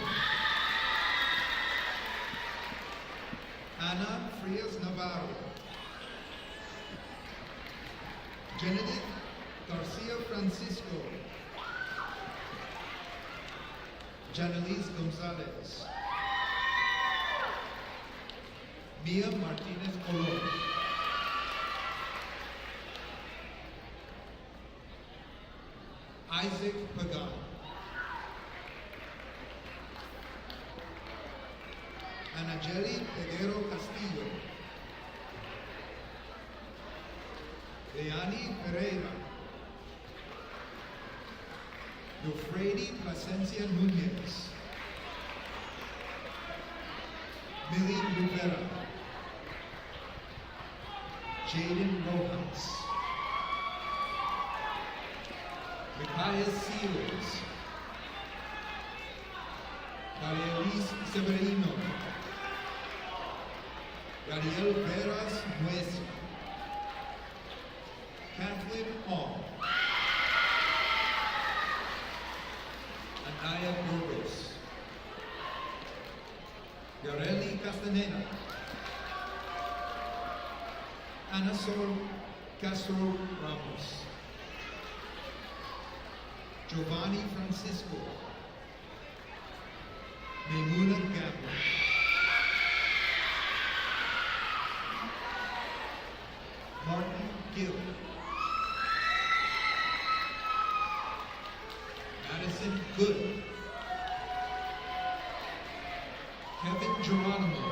Ana Frias Navarro. Benedict Garcia Francisco. Janelise Gonzalez. Mia Martinez Colon. Isaac Pagan. Anageli Peguero Castillo. Leani Pereira. Yofredi Placencia Nunez. Millie Rivera. Jaden Rojas. Micaiah Seals. Maria Elise Severino. Daniel Veras Nuez. Kathleen Hall. Naya Burgos. Yareli Castaneda. Ana Sol Castro Ramos. Giovanni Francisco. Maimuna Gabra. Martin Gill. Madison Good. Kevin Geronimo.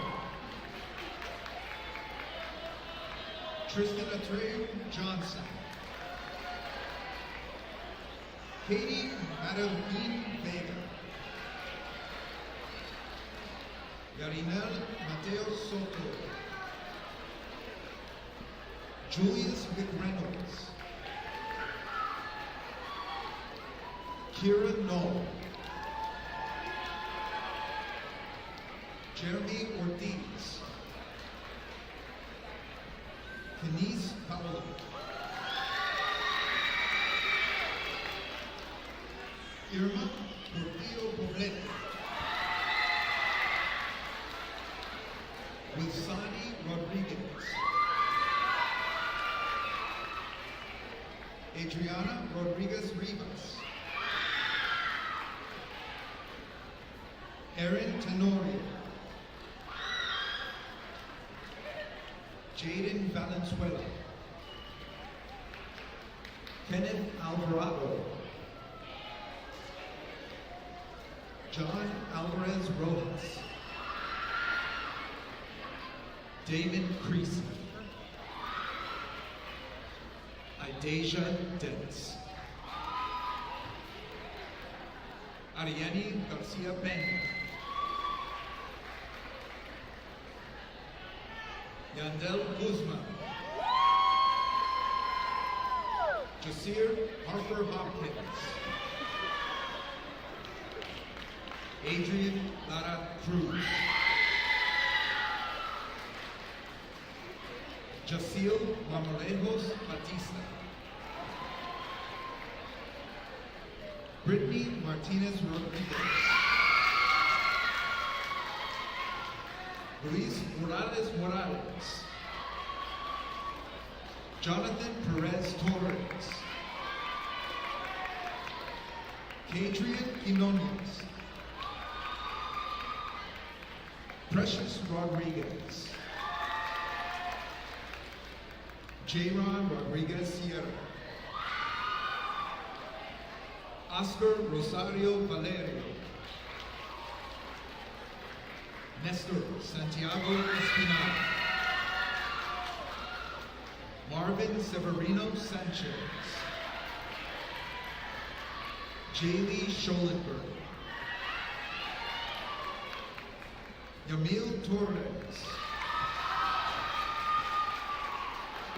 Tristan Atreu Johnson. Katie Madeline Vega. Yarinel Mateo Soto. Julius McReynolds. Kira Knoll. Jeremy Ortiz. Denise Paolo. Irma Portillo Poblete. Wilsani Rodriguez. Adriana Rodriguez Rivas. Erin Tenorio. Jaden Valenzuela. Kenneth Alvarado. John Alvarez Rojas. Damon Creasy. Idasia Dennis. Ariane Garcia Peña. Yandel Guzman. Jasir Harper Hopkins. Adrian Lara Cruz. Jaciel Marmolejos Batista. Brittany Martinez Rodriguez. Luis Morales Morales. Jonathan Perez Torres. Kadrian Quinonez. Precious Rodriguez. Jayron Rodriguez Sierra. Oscar Rosario Valerio. Nestor Santiago Espinal. Marvin Severino Sanchez. Jaylee Schoenberg. Yamil Torres.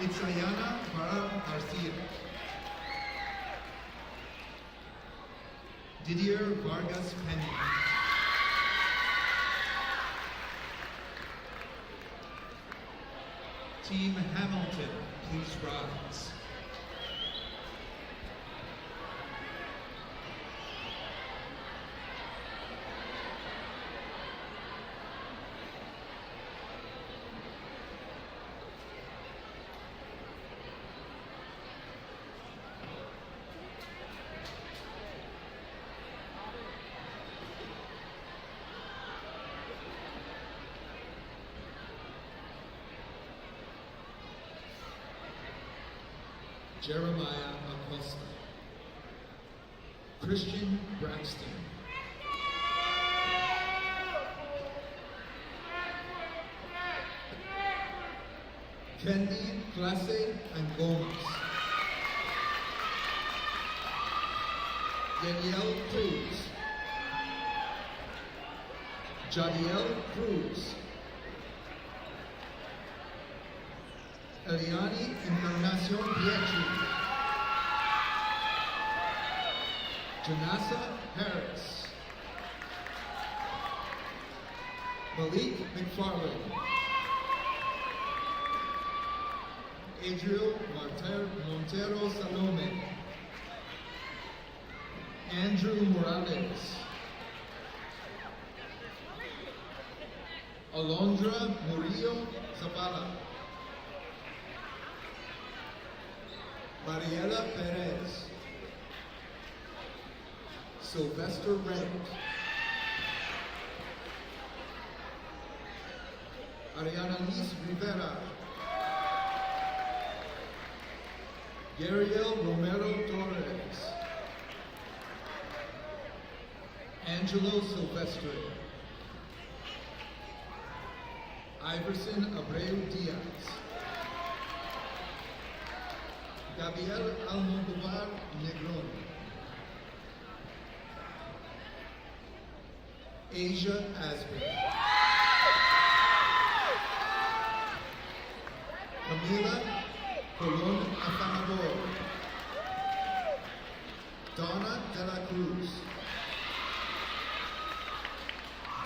Itzayana Mara Garcia. Didier Vargas Penny. Team Hamilton, please rise. Jeremiah Acosta. Christian Braxton. Kendi Clase and Gomez. Danielle Cruz. Jadiel Cruz. Eliani Encarnacion Pietri. Janessa Harris. Malik McFarlane. Adriel Montero Salome. Andrew Morales. Alondra Murillo Zavala. Mariela Perez. Sylvester Red. Ariana Liz Rivera. Gabriel Romero Torres. Angelo Silvestre. Iverson Abreu Diaz. Gabriel Almodovar Negron. Asia Asbury. Camila Colon Afanador. Donna de la Cruz.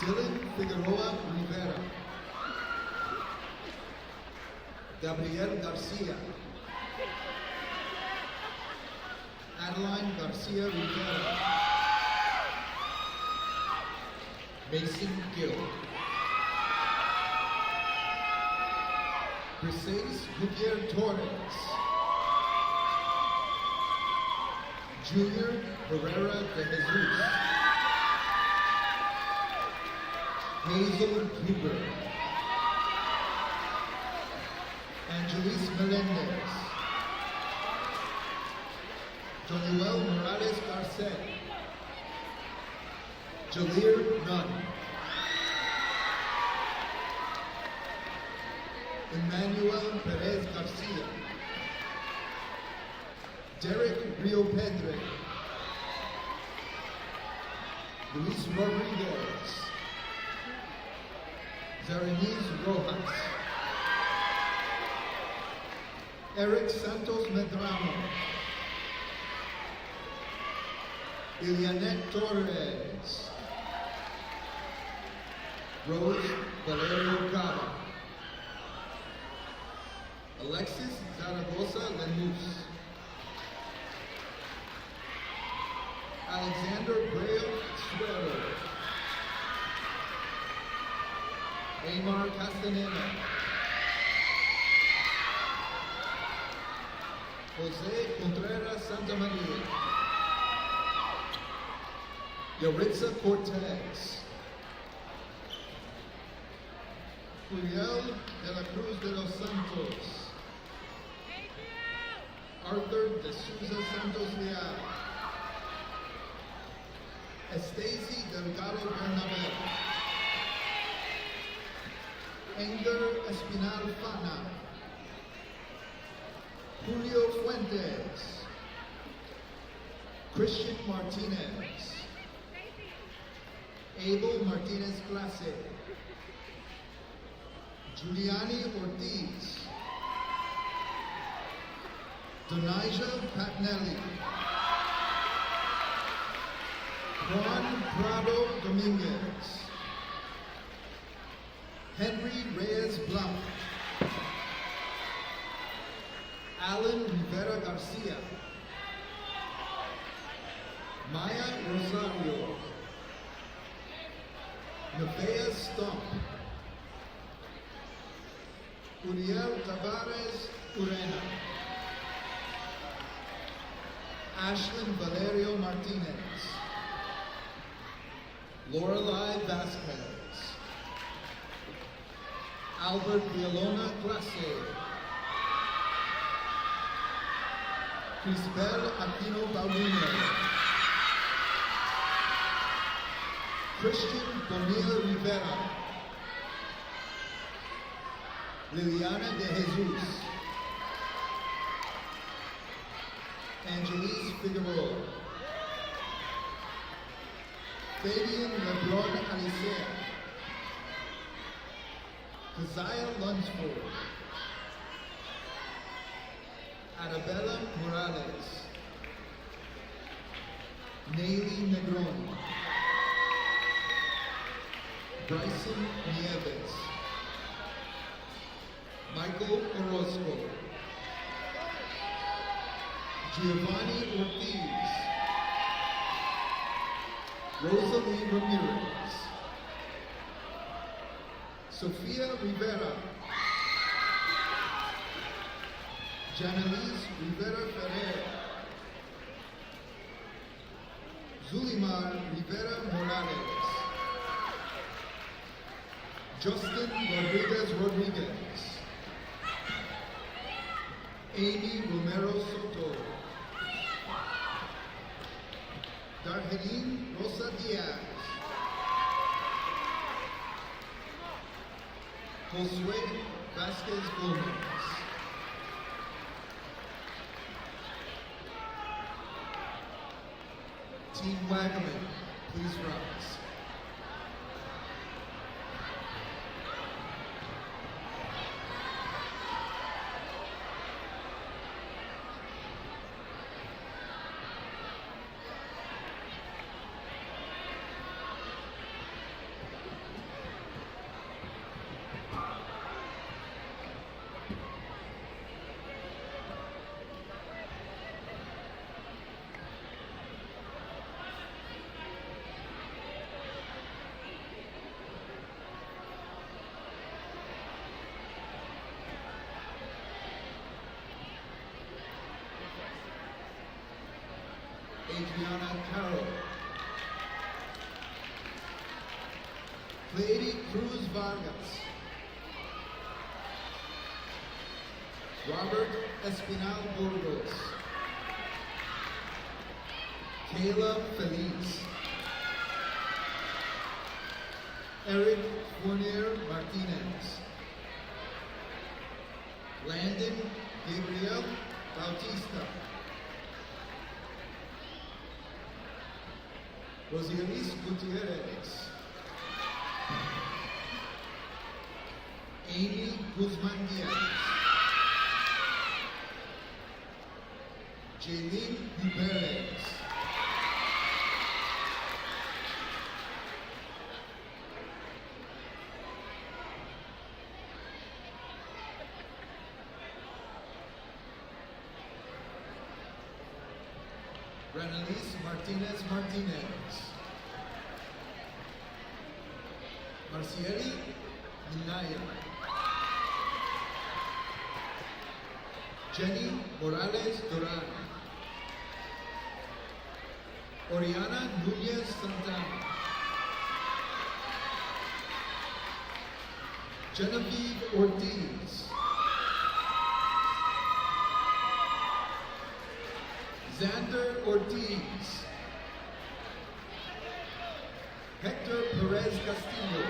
Dylan Figueroa Rivera. Gabriel Garcia. Adeline Garcia Rivera. Mason Gill. Mercedes Javier Torres. Junior Herrera de Jesus. Hazel Gruber. Angelis Melendez. Jonuel Morales Garcet. Jalir Nunn. Emmanuel Perez Garcia. Derek Rio Pedre. Luis Rodriguez. Zareniz Rojas. Eric Santos Medrano. Ilianet Torres. Rose Valerio Cava. Alexis Zaragoza Lanús. Alexander Braille Suero. Amar Castaneda. Jose Contreras Santa Maria. Yaritza Cortez. Juliel de la Cruz de los Santos. Arthur de Souza Santos Leal. Estacy Delgado Bernabé. Enger Espinal Fana. Julio Fuentes. Christian Martinez. Abel Martinez Clase. Giuliani Ortiz. Donija Patnelli. Juan Prado Dominguez. Henry Reyes Blanc. Alan Rivera Garcia. Maya Rosario. Nevaeh Stump. Uriel Tavares Urena. Ashlyn Valerio Martinez. Lorelei Vasquez. Albert Villalona Clase. Crisbel Aquino Paulino. Christian Bonilla Rivera. Liliana de Jesus. Angelis Figueroa. Fabian Lebron Alicea. Keziah Lunsford. Arabella Morales. Nayli Negron. Bryson Nieves. Michael Orozco. Giovanni Ortiz. Rosalie Ramirez. Sofia Rivera. Janelise Rivera Ferrer. Zulimar Rivera Morales. Justin Rodriguez. Amy Romero Soto. Darjeeling Rosa Diaz. Josué Vasquez Gomez. Team Wagaman, please rise. Adriana Carroll. Lady Cruz Vargas. Robert Espinal Burgos. Kayla Feliz. Eric Fournier Martinez. Landon Gabriel Bautista. Rosielis Gutierrez. Amy Guzman Diaz. Jaylene Huberez. Renalise Martinez Martinez. Marcieli Minaya. Jenny Morales Duran. Oriana Nunez Santana. Genevieve Ortiz. Xander Ortiz. Hector Perez Castillo.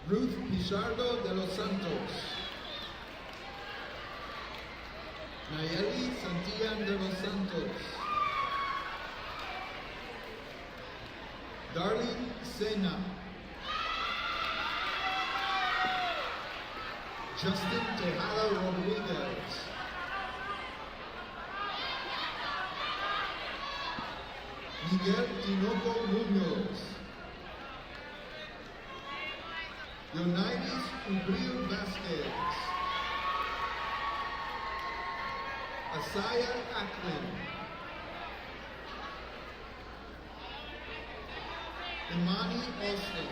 Ruth Pichardo de los Santos. Nayeli Santillan de los Santos. Darlene Sena. Justin Tejada Rodriguez. Miguel Tinoco Munoz. Leonidas Ubril Vasquez. Asaya Ackland. Imani Austin.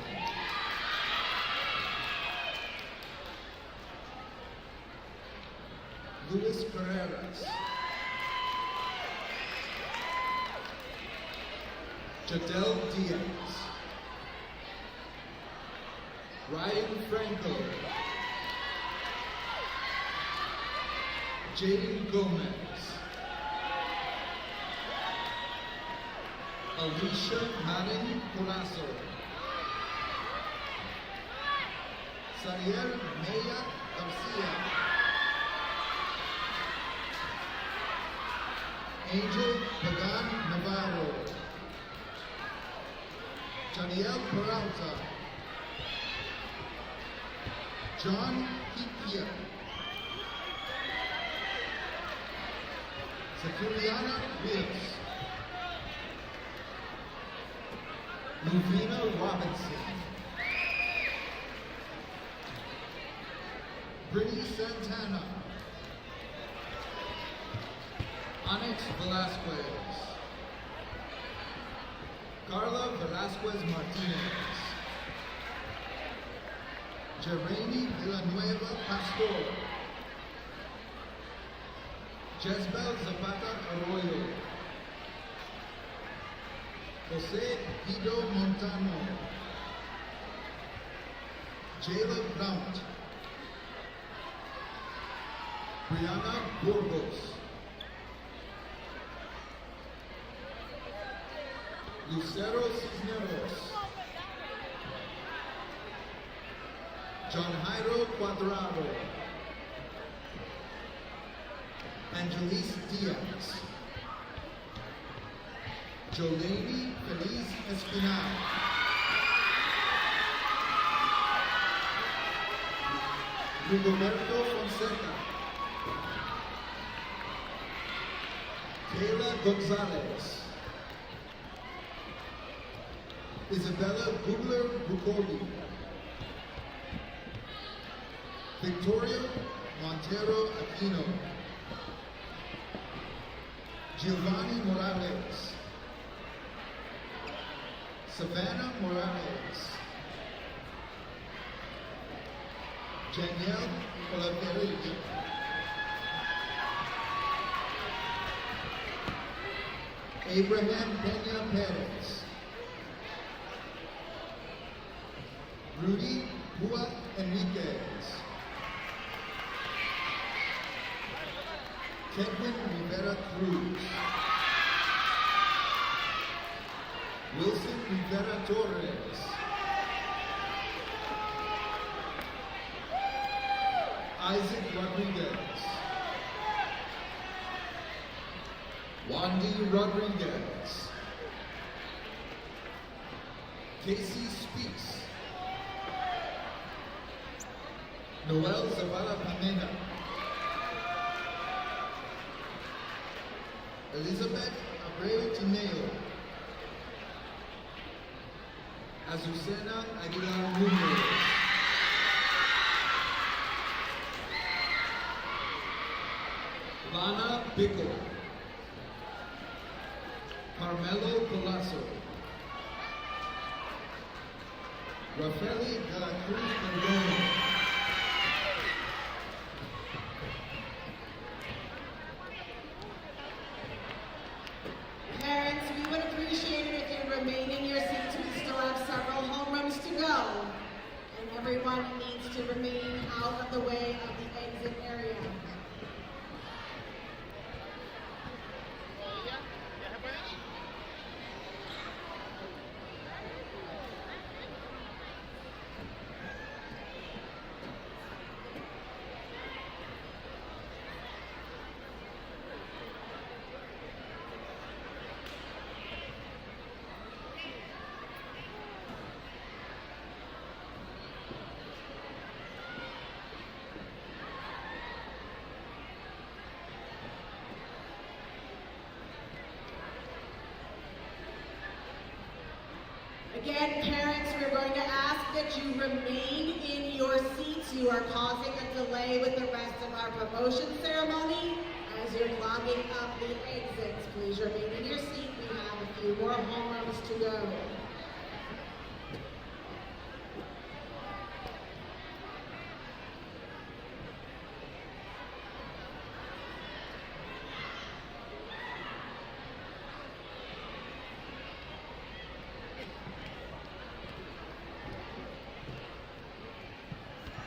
Luis Carreras. Jadel Diaz. Ryan Franco. Jaden Gomez. Alicia Marin Colasso. Sariel Meya Garcia. Angel Pagan Navarro. Janiel Peralta. John Hipia. Securiana Rios. Luvina Robinson. Brittany Santana. Onyx Velasquez. Carla Velasquez Martinez. Jeremy Villanueva Pastor, Jezbel Zapata Arroyo, Jose Guido Montano, Jayla Blount, Brianna Burgos, Lucero Cisneros, John Jairo Cuadrado, Angelice Diaz, Jolene Feliz Espinal, Rigoberto Fonseca, Kayla Gonzalez, Isabella Gubler Bucoli, Victoria Montero Aquino, Giovanni Morales, Savannah Morales, Danielle Olaveria, Abraham Peña Perez, Rudy Hua Enriquez, Kedwin Rivera Cruz, Wilson Rivera Torres, Isaac Rodriguez, Wandy Rodriguez, Casey Speaks, Noel Zavala Pamena, Elizabeth Abreu Tineo, Azucena Aguilar Núñez, Lana Bickle, Carmelo Colasso, Rafaeli de la Cruz Perdomo, Parents, we would appreciate it if you remain in your seats. We still have several homerooms to go. And everyone needs to remain out of the way of the exit area. Again, parents, we're going to ask that you remain in your seats. You are causing a delay with the rest of our promotion ceremony as you're clogging up the exits. Please remain in your seat. We have a few more homerooms to go.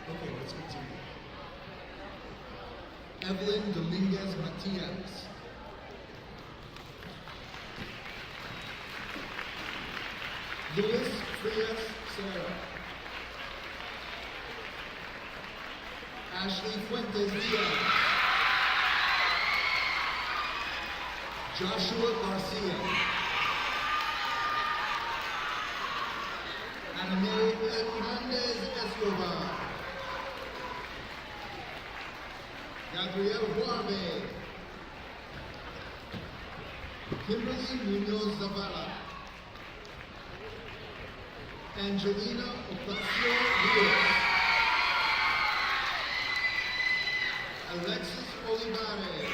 Okay, let's continue. Evelyn Dominguez Matias, Luis Frias Serra, Ashley Fuentes Diaz, Joshua Garcia, Anime Hernandez Escobar, Gabriel Guarbe, Kimberly Munoz Zavala, Angelina Ocasio Rios, Alexis Olivares,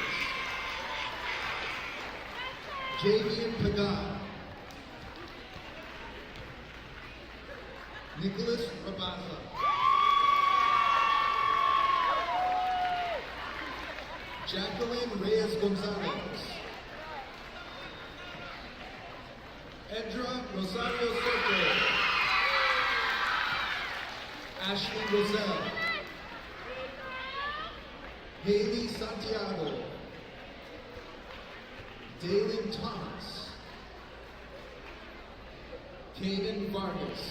Javian Pagan, Nicholas Rabaza, Jacqueline Reyes Gonzalez. Edra Rosario Soto. Ashley Roselle. Haley Santiago. Dalen Thomas. Caden Vargas.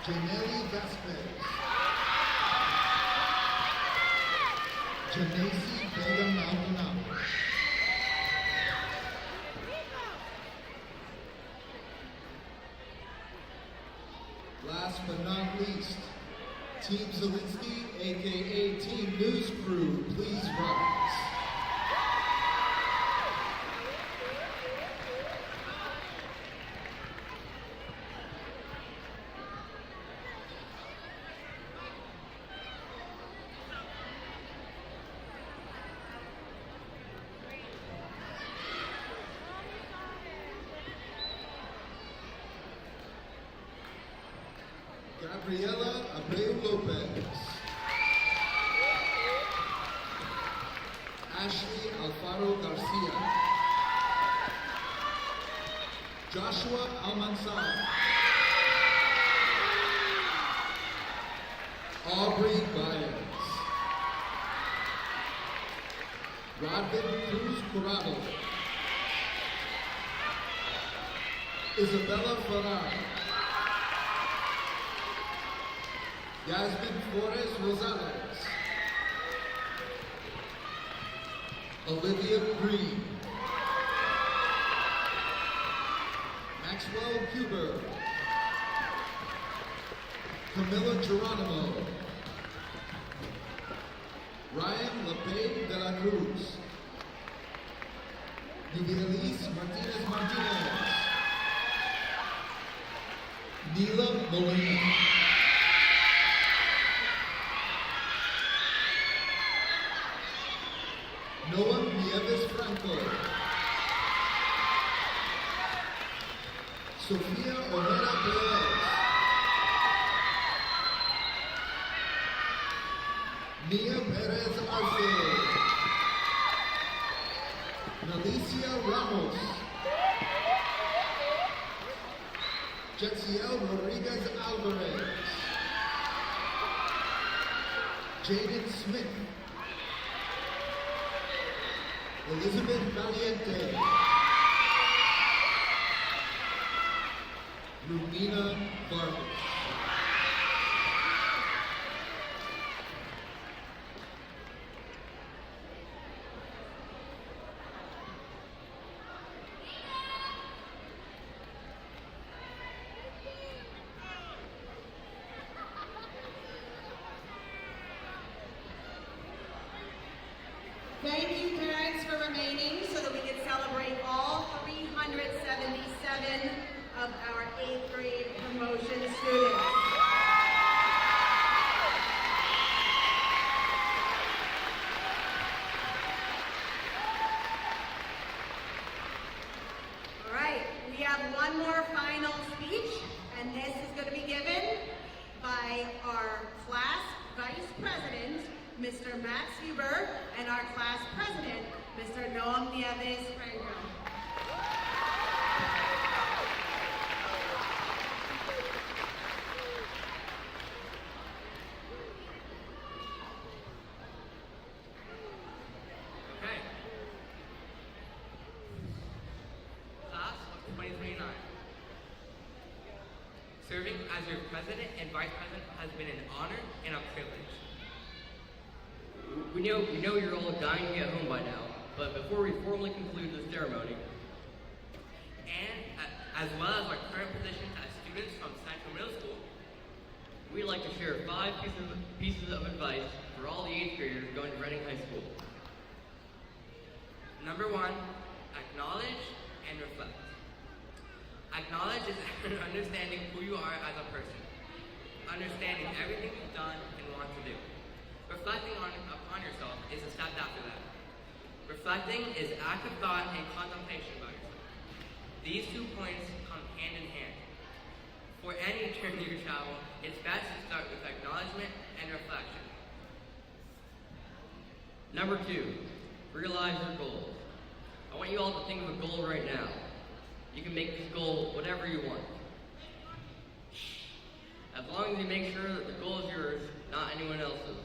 Janelle Vasquez. Janacy Vega Maldonado. Last but not least, Team Zelinsky, aka Team News Crew, please rise. Gabriela Abreu Lopez. Ashley Alfaro Garcia. Joshua Almanzar. Aubrey Baez. Rodvin Cruz Corrado. Isabella Farrar. Yasmin Flores Rosales. Olivia Green. Maxwell Huber. Camilla Geronimo. Ryan LePay de la Cruz. Yubilis Martinez Martinez. Neela Molina. Noah Nieves Franco. Sofia Ojeda Perez. Mia Perez Arce. Nalicia Ramos. Jetsiel Rodriguez Alvarez. Jaden Smith. Elizabeth Valiente. Lumina Vargas. Thank you, parents, for remaining so that we can celebrate all 377 of our 8th grade promotion students. All right, we have one more final speech, and this is going to be given by our class vice president, Mr. Max Huber, and our class president, Mr. Noam Nieves Franco. Okay. Class of 2029. Serving as your president and vice president has been an honor and a privilege. We know you're all dying to get home by now, but before we formally conclude the ceremony, And as well as our current position as students from Central Middle School, we'd like to share 5 pieces of advice for all the 8th graders going to Reading High School. number 1, acknowledge and reflect. Acknowledge is understanding who you are as a person, understanding everything you've done and want to do. Reflecting upon yourself is a step after that. Reflecting is active thought and contemplation about yourself. These 2 points come hand in hand. For any journey you travel, it's best to start with acknowledgement and reflection. Number 2, realize your goals. I want you all to think of a goal right now. You can make this goal whatever you want. As long as you make sure that the goal is yours, not anyone else's,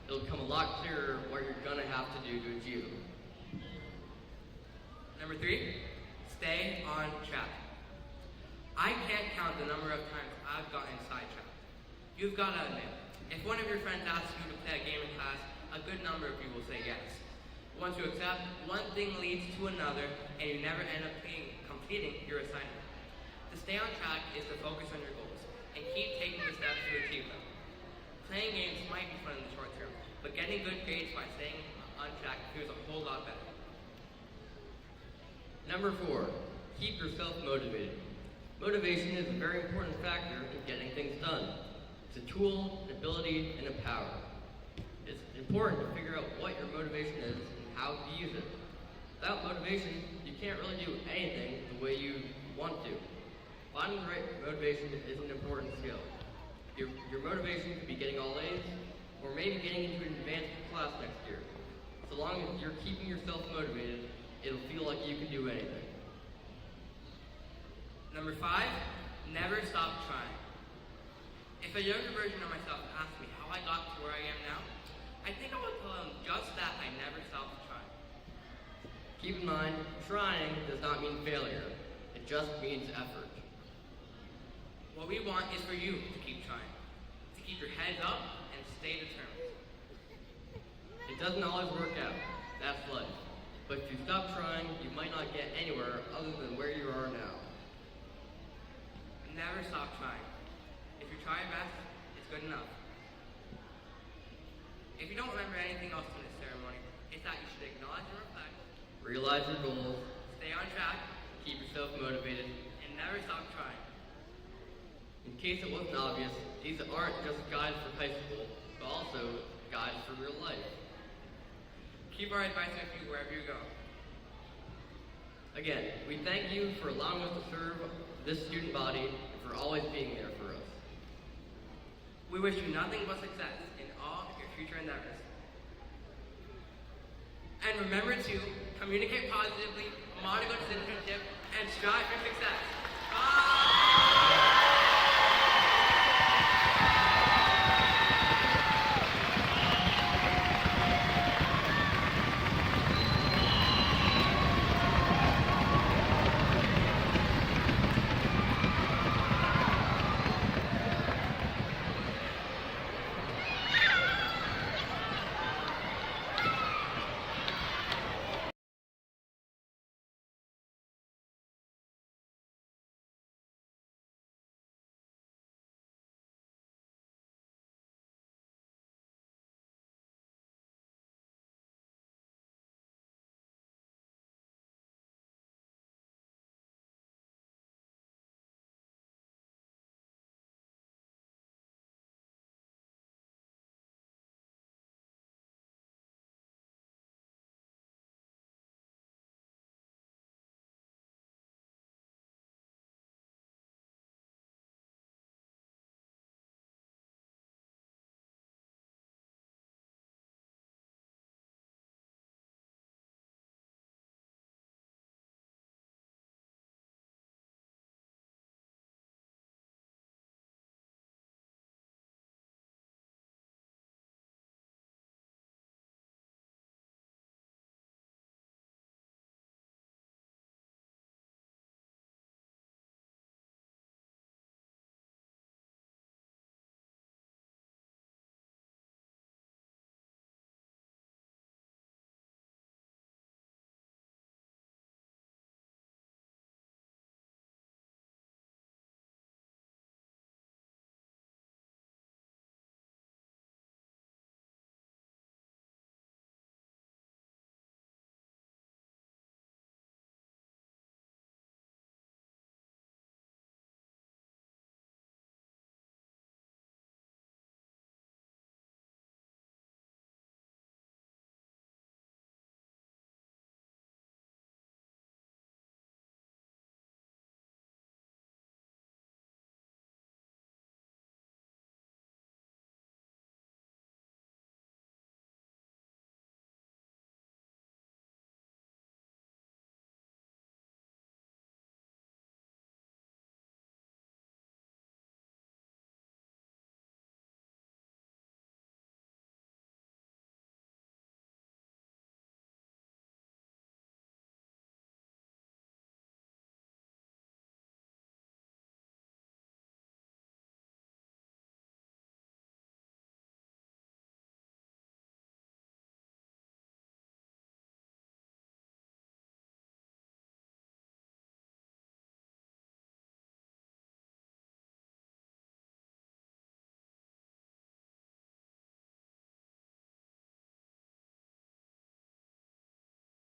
it'll become a lot clearer what you're gonna have to do to achieve it. Number 3, stay on track. I can't count the number of times I've gotten sidetracked. You've got to admit, if one of your friends asks you to play a game in class, a good number of you will say yes. Once you accept, one thing leads to another, and you never end up completing your assignment. To stay on track is to focus on your goals, and keep taking the steps to achieve them. Playing games might be fun in the short term, but getting good grades by staying on track feels a whole lot better. Number 4, keep yourself motivated. Motivation is a very important factor in getting things done. It's a tool, an ability, and a power. It's important to figure out what your motivation is and how to use it. Without motivation, you can't really do anything the way you want to. Finding the right motivation is an important skill. Your motivation could be getting all A's, or maybe getting into an advanced class next year. So long as you're keeping yourself motivated, it'll feel like you can do anything. Number 5, never stop trying. If a younger version of myself asked me how I got to where I am now, I think I would tell them just that I never stopped trying. Keep in mind, trying does not mean failure. It just means effort. What we want is for you to keep trying, to keep your heads up and stay determined. It doesn't always work out. That's life. But if you stop trying, you might not get anywhere other than where you are now. Never stop trying. If you try your best, it's good enough. If you don't remember anything else from this ceremony, it's that you should acknowledge and reflect, Realize your goals, stay on track, keep yourself motivated. and never stop trying. In case it wasn't obvious, these aren't just guides for high school, but also guides for real life. Keep our advice with you wherever you go. Again, we thank you for allowing us to serve this student body and for always being there for us. We wish you nothing but success in all of your future endeavors. And remember to communicate positively, monitor citizenship, and strive for success. Bye!